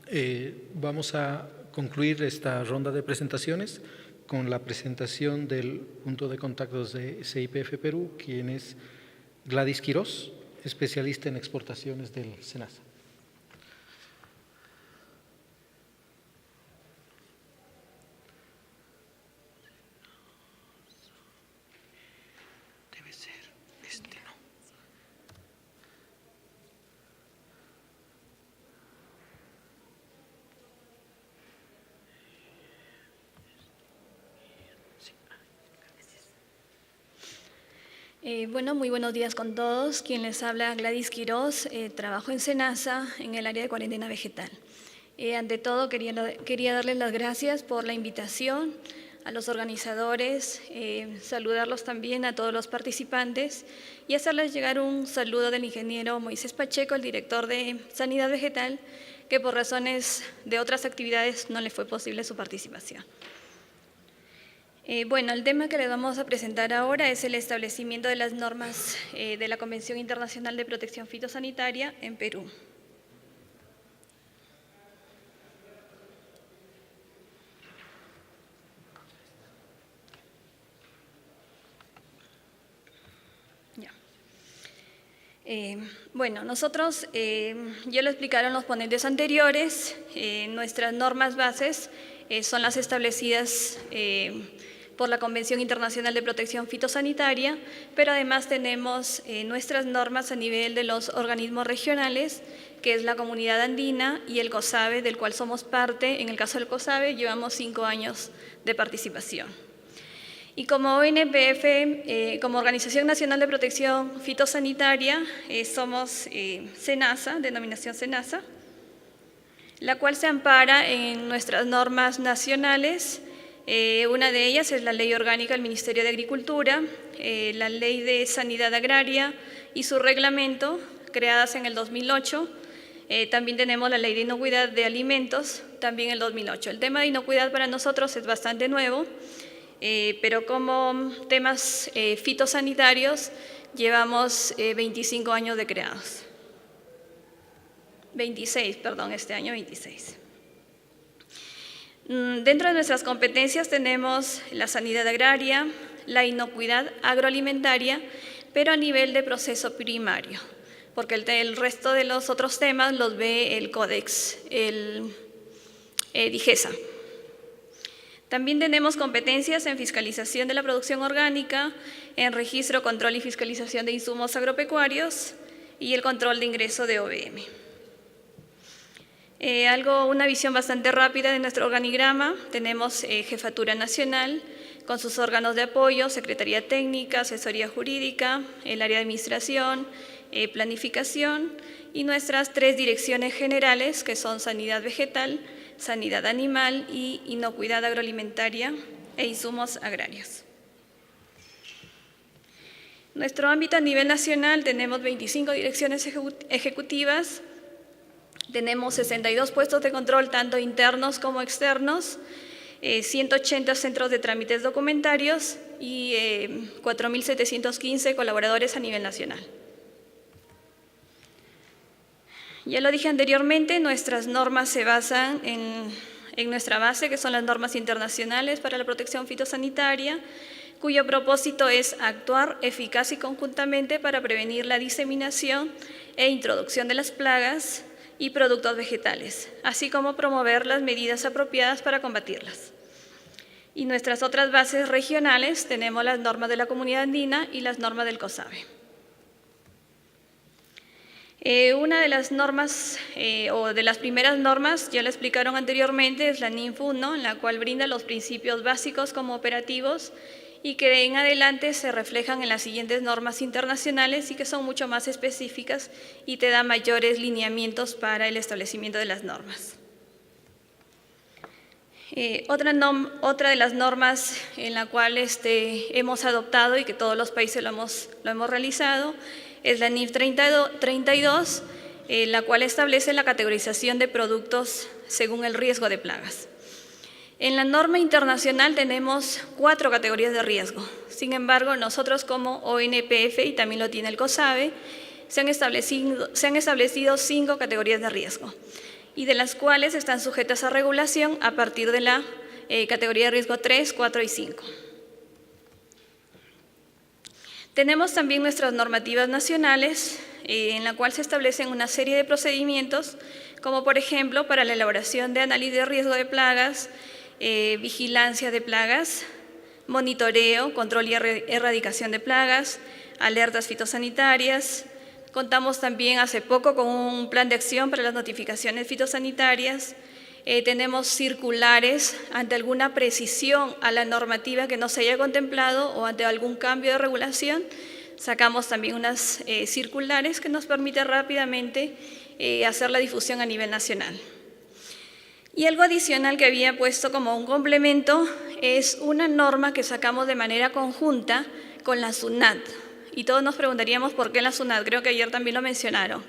vamos a concluir esta ronda de presentaciones con la presentación del punto de contactos de CIPF Perú, quien es Gladys Quirós, especialista en exportaciones del SENASA. Debe ser ¿no? Bueno, muy buenos días con todos. Quien les habla, Gladys Quirós, trabajo en SENASA en el área de cuarentena vegetal. Ante todo, quería darles las gracias por la invitación a los organizadores, saludarlos también a todos los participantes y hacerles llegar un saludo del ingeniero Moisés Pacheco, el director de Sanidad Vegetal, que por razones de otras actividades no le fue posible su participación. Bueno, el tema que les vamos a presentar ahora es el establecimiento de las normas de la Convención Internacional de Protección Fitosanitaria en Perú. Bueno, nosotros, ya lo explicaron los ponentes anteriores, nuestras normas bases son las establecidas por la Convención Internacional de Protección Fitosanitaria, pero además tenemos nuestras normas a nivel de los organismos regionales, que es la Comunidad Andina y el COSABE, del cual somos parte. En el caso del COSABE llevamos 5 años de participación. Y como ONPF, como Organización Nacional de Protección Fitosanitaria, somos SENASA, denominación SENASA, la cual se ampara en nuestras normas nacionales. Una de ellas es la Ley Orgánica del Ministerio de Agricultura, la Ley de Sanidad Agraria y su reglamento, creadas en el 2008. También tenemos la Ley de Inocuidad de Alimentos, también en el 2008. El tema de inocuidad para nosotros es bastante nuevo, pero como temas fitosanitarios llevamos 25 años de creados. 26, perdón, este año 26. Dentro de nuestras competencias tenemos la sanidad agraria, la inocuidad agroalimentaria, pero a nivel de proceso primario, porque el resto de los otros temas los ve el Códex, el DIGESA. También tenemos competencias en fiscalización de la producción orgánica, en registro, control y fiscalización de insumos agropecuarios y el control de ingreso de OVM. Una visión bastante rápida de nuestro organigrama. Tenemos Jefatura Nacional con sus órganos de apoyo, Secretaría Técnica, Asesoría Jurídica, el área de Administración, Planificación y nuestras 3 direcciones generales que son Sanidad Vegetal, Sanidad Animal y Inocuidad Agroalimentaria e Insumos Agrarios. Nuestro ámbito a nivel nacional tenemos 25 direcciones ejecutivas, tenemos 62 puestos de control tanto internos como externos, 180 centros de trámites documentarios y 4.715 colaboradores a nivel nacional. Ya lo dije anteriormente, nuestras normas se basan en nuestra base, que son las normas internacionales para la protección fitosanitaria, cuyo propósito es actuar eficaz y conjuntamente para prevenir la diseminación e introducción de las plagas y productos vegetales, así como promover las medidas apropiadas para combatirlas. Y nuestras otras bases regionales tenemos las normas de la Comunidad Andina y las normas del COSABE. Una de las normas, o de las primeras normas, ya la explicaron anteriormente, es la NINF 1, en la cual brinda los principios básicos como operativos y que en adelante se reflejan en las siguientes normas internacionales y que son mucho más específicas y te da mayores lineamientos para el establecimiento de las normas. Otra de las normas en la cual hemos adoptado y que todos los países lo hemos realizado es la NIF 32, la cual establece la categorización de productos según el riesgo de plagas. En la norma internacional tenemos 4 categorías de riesgo. Sin embargo, nosotros como ONPF, y también lo tiene el COSABE, se han establecido 5 categorías de riesgo, y de las cuales están sujetas a regulación a partir de la categoría de riesgo 3, 4 y 5. Tenemos también nuestras normativas nacionales, en la cual se establecen una serie de procedimientos, como por ejemplo para la elaboración de análisis de riesgo de plagas, vigilancia de plagas, monitoreo, control y erradicación de plagas, alertas fitosanitarias. Contamos también hace poco con un plan de acción para las notificaciones fitosanitarias. Tenemos circulares ante alguna precisión a la normativa que no se haya contemplado o ante algún cambio de regulación. Sacamos también unas circulares que nos permiten rápidamente hacer la difusión a nivel nacional. Y algo adicional que había puesto como un complemento es una norma que sacamos de manera conjunta con la SUNAT. Y todos nos preguntaríamos por qué la SUNAT, creo que ayer también lo mencionaron.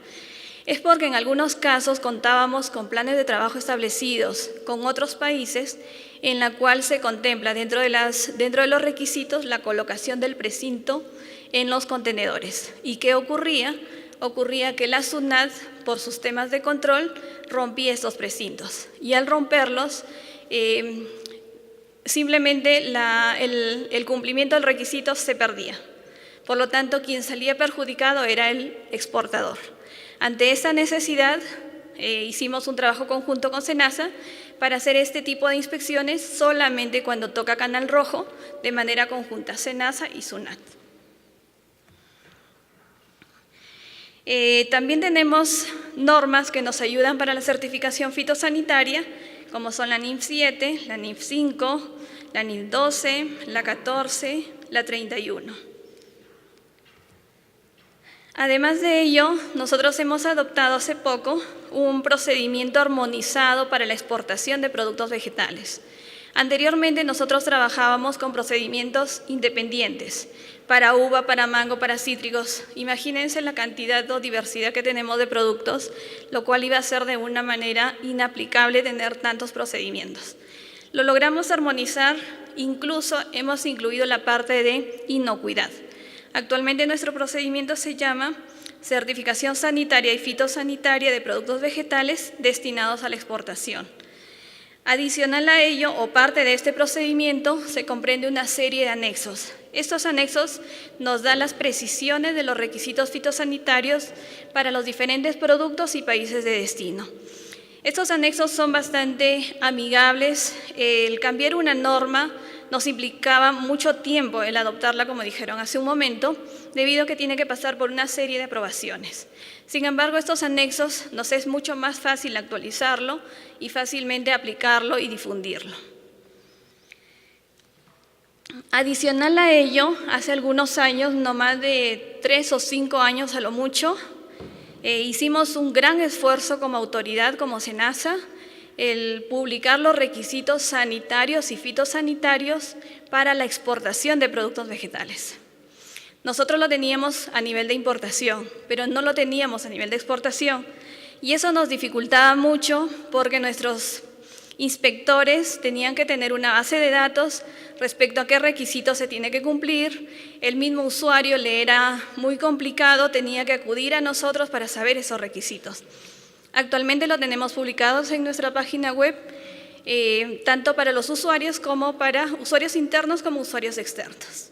es porque en algunos casos contábamos con planes de trabajo establecidos con otros países en la cual se contempla dentro de los requisitos la colocación del precinto en los contenedores. ¿Y qué ocurría? Ocurría que la SUNAT, por sus temas de control, rompía estos precintos. Y al romperlos, simplemente el cumplimiento del requisito se perdía. Por lo tanto, quien salía perjudicado era el exportador. Ante esta necesidad, hicimos un trabajo conjunto con SENASA para hacer este tipo de inspecciones solamente cuando toca Canal Rojo, de manera conjunta, SENASA y SUNAT. También tenemos normas que nos ayudan para la certificación fitosanitaria, como son la NIF 7, la NIF 5, la NIF 12, la 14, la 31. Además de ello, nosotros hemos adoptado hace poco un procedimiento armonizado para la exportación de productos vegetales. Anteriormente nosotros trabajábamos con procedimientos independientes, para uva, para mango, para cítricos. Imagínense la cantidad o diversidad que tenemos de productos, lo cual iba a ser de una manera inaplicable tener tantos procedimientos. Lo logramos armonizar, incluso hemos incluido la parte de inocuidad. Actualmente nuestro procedimiento se llama Certificación Sanitaria y Fitosanitaria de Productos Vegetales destinados a la exportación. Adicional a ello, o parte de este procedimiento, se comprende una serie de anexos. Estos anexos nos dan las precisiones de los requisitos fitosanitarios para los diferentes productos y países de destino. Estos anexos son bastante amigables. El cambiar una norma nos implicaba mucho tiempo el adoptarla, como dijeron hace un momento, debido a que tiene que pasar por una serie de aprobaciones. Sin embargo, estos anexos nos es mucho más fácil actualizarlo y fácilmente aplicarlo y difundirlo. Adicional a ello, hace algunos años, no más de 3 o 5 años a lo mucho, hicimos un gran esfuerzo como autoridad, como SENASA, el publicar los requisitos sanitarios y fitosanitarios para la exportación de productos vegetales. Nosotros lo teníamos a nivel de importación, pero no lo teníamos a nivel de exportación. Y eso nos dificultaba mucho porque nuestros inspectores tenían que tener una base de datos respecto a qué requisitos se tiene que cumplir. El mismo usuario le era muy complicado, tenía que acudir a nosotros para saber esos requisitos. Actualmente lo tenemos publicados en nuestra página web, tanto para los usuarios como para usuarios internos como usuarios externos.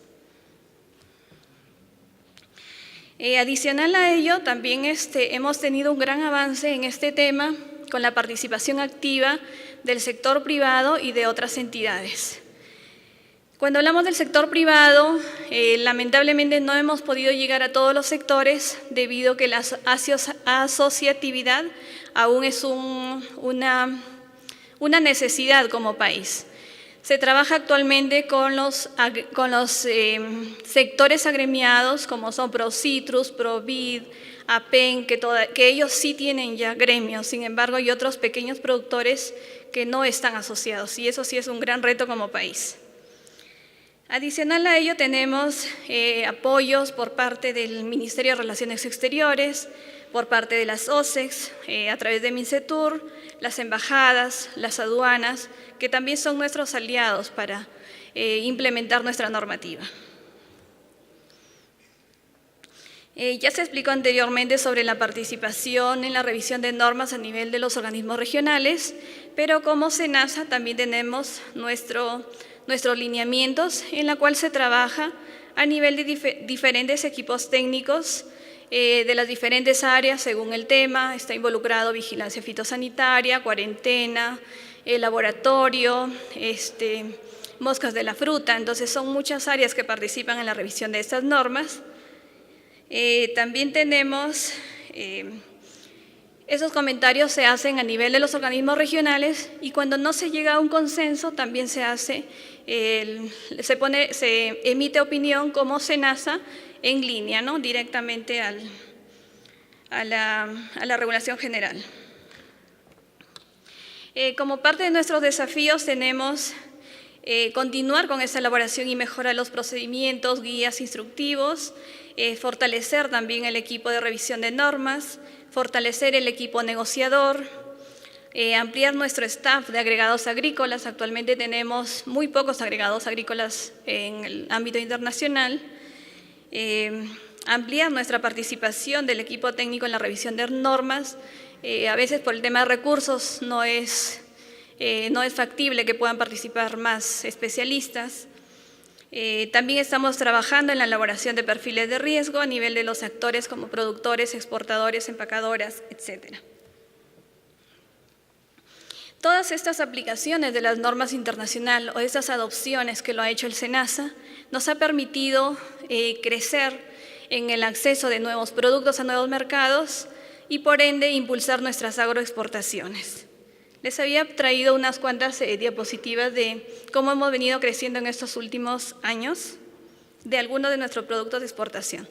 Adicional a ello, también hemos tenido un gran avance en este tema con la participación activa del sector privado y de otras entidades. Cuando hablamos del sector privado, lamentablemente no hemos podido llegar a todos los sectores debido a que la asociatividad aún es una necesidad como país. Se trabaja actualmente con los sectores agremiados como son ProCitrus, ProVid, APEN, que ellos sí tienen ya gremios. Sin embargo, hay otros pequeños productores que no están asociados y eso sí es un gran reto como país. Adicional a ello tenemos apoyos por parte del Ministerio de Relaciones Exteriores, por parte de las OCEX, a través de MINCETUR, las embajadas, las aduanas, que también son nuestros aliados para implementar nuestra normativa. Ya se explicó anteriormente sobre la participación en la revisión de normas a nivel de los organismos regionales, pero como SENASA también tenemos nuestros lineamientos en la cual se trabaja a nivel de diferentes equipos técnicos de las diferentes áreas según el tema. Está involucrado vigilancia fitosanitaria, cuarentena, laboratorio, moscas de la fruta. Entonces son muchas áreas que participan en la revisión de estas normas. También tenemos, esos comentarios se hacen a nivel de los organismos regionales y cuando no se llega a un consenso también se emite opinión como SENASA en línea, ¿no? Directamente a la regulación general. Como parte de nuestros desafíos tenemos continuar con esa elaboración y mejora de los procedimientos, guías instructivos, fortalecer también el equipo de revisión de normas, fortalecer el equipo negociador, ampliar nuestro staff de agregados agrícolas. Actualmente tenemos muy pocos agregados agrícolas en el ámbito internacional. Ampliar nuestra participación del equipo técnico en la revisión de normas. A veces por el tema de recursos no es factible que puedan participar más especialistas. También estamos trabajando en la elaboración de perfiles de riesgo a nivel de los actores como productores, exportadores, empacadoras, etc. Todas estas aplicaciones de las normas internacionales o estas adopciones que lo ha hecho el SENASA nos ha permitido crecer en el acceso de nuevos productos a nuevos mercados y por ende impulsar nuestras agroexportaciones. Les había traído unas cuantas diapositivas de cómo hemos venido creciendo en estos últimos años de algunos de nuestros productos de exportación.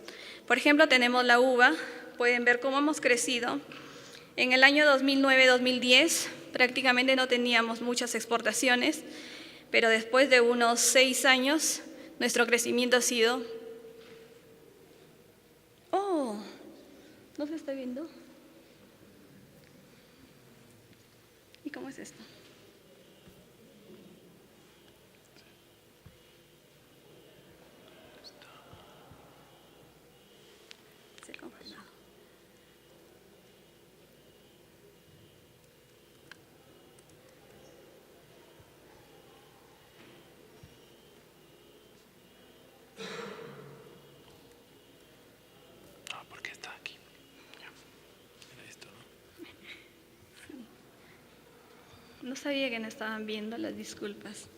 Por ejemplo, tenemos la uva. Pueden ver cómo hemos crecido. En el año 2009-2010 prácticamente no teníamos muchas exportaciones, pero después de unos 6 años nuestro crecimiento ha sido... ¡Oh! ¿No se está viendo? ¿Y cómo es esto? Se ha congelado. Ah, porque está aquí. Era esto, ¿no? No sabía que no estaban viendo, las disculpas.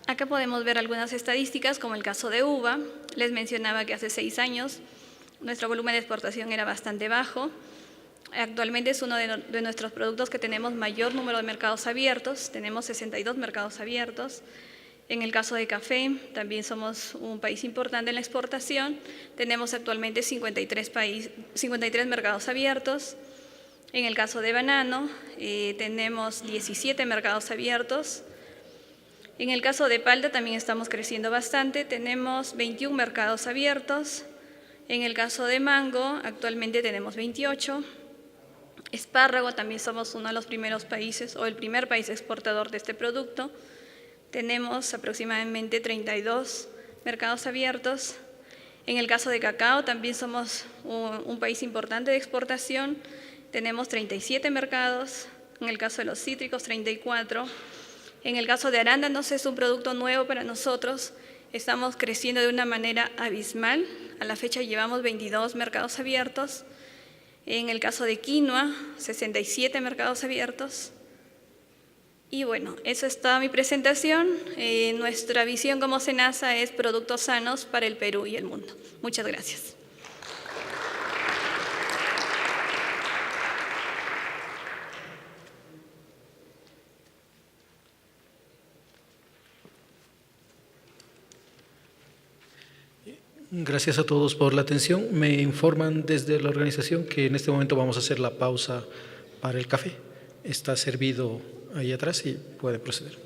Acá podemos ver algunas estadísticas, como el caso de uva. Les mencionaba que hace 6 años nuestro volumen de exportación era bastante bajo. Actualmente es uno de nuestros productos que tenemos mayor número de mercados abiertos. Tenemos 62 mercados abiertos. En el caso de café, también somos un país importante en la exportación. Tenemos actualmente 53 mercados abiertos. En el caso de banano, tenemos 17 mercados abiertos. En el caso de palta también estamos creciendo bastante. Tenemos 21 mercados abiertos. En el caso de mango, actualmente tenemos 28. Espárrago, también somos uno de los primeros países o el primer país exportador de este producto. Tenemos aproximadamente 32 mercados abiertos. En el caso de cacao también somos un país importante de exportación. Tenemos 37 mercados. En el caso de los cítricos, 34. En el caso de arándanos es un producto nuevo para nosotros. Estamos creciendo de una manera abismal. A la fecha llevamos 22 mercados abiertos. En el caso de quinoa, 67 mercados abiertos. Y bueno, eso es toda mi presentación. Nuestra visión como SENASA es productos sanos para el Perú y el mundo. Muchas gracias. Gracias a todos por la atención. Me informan desde la organización que en este momento vamos a hacer la pausa para el café. Está servido ahí atrás y puede proceder.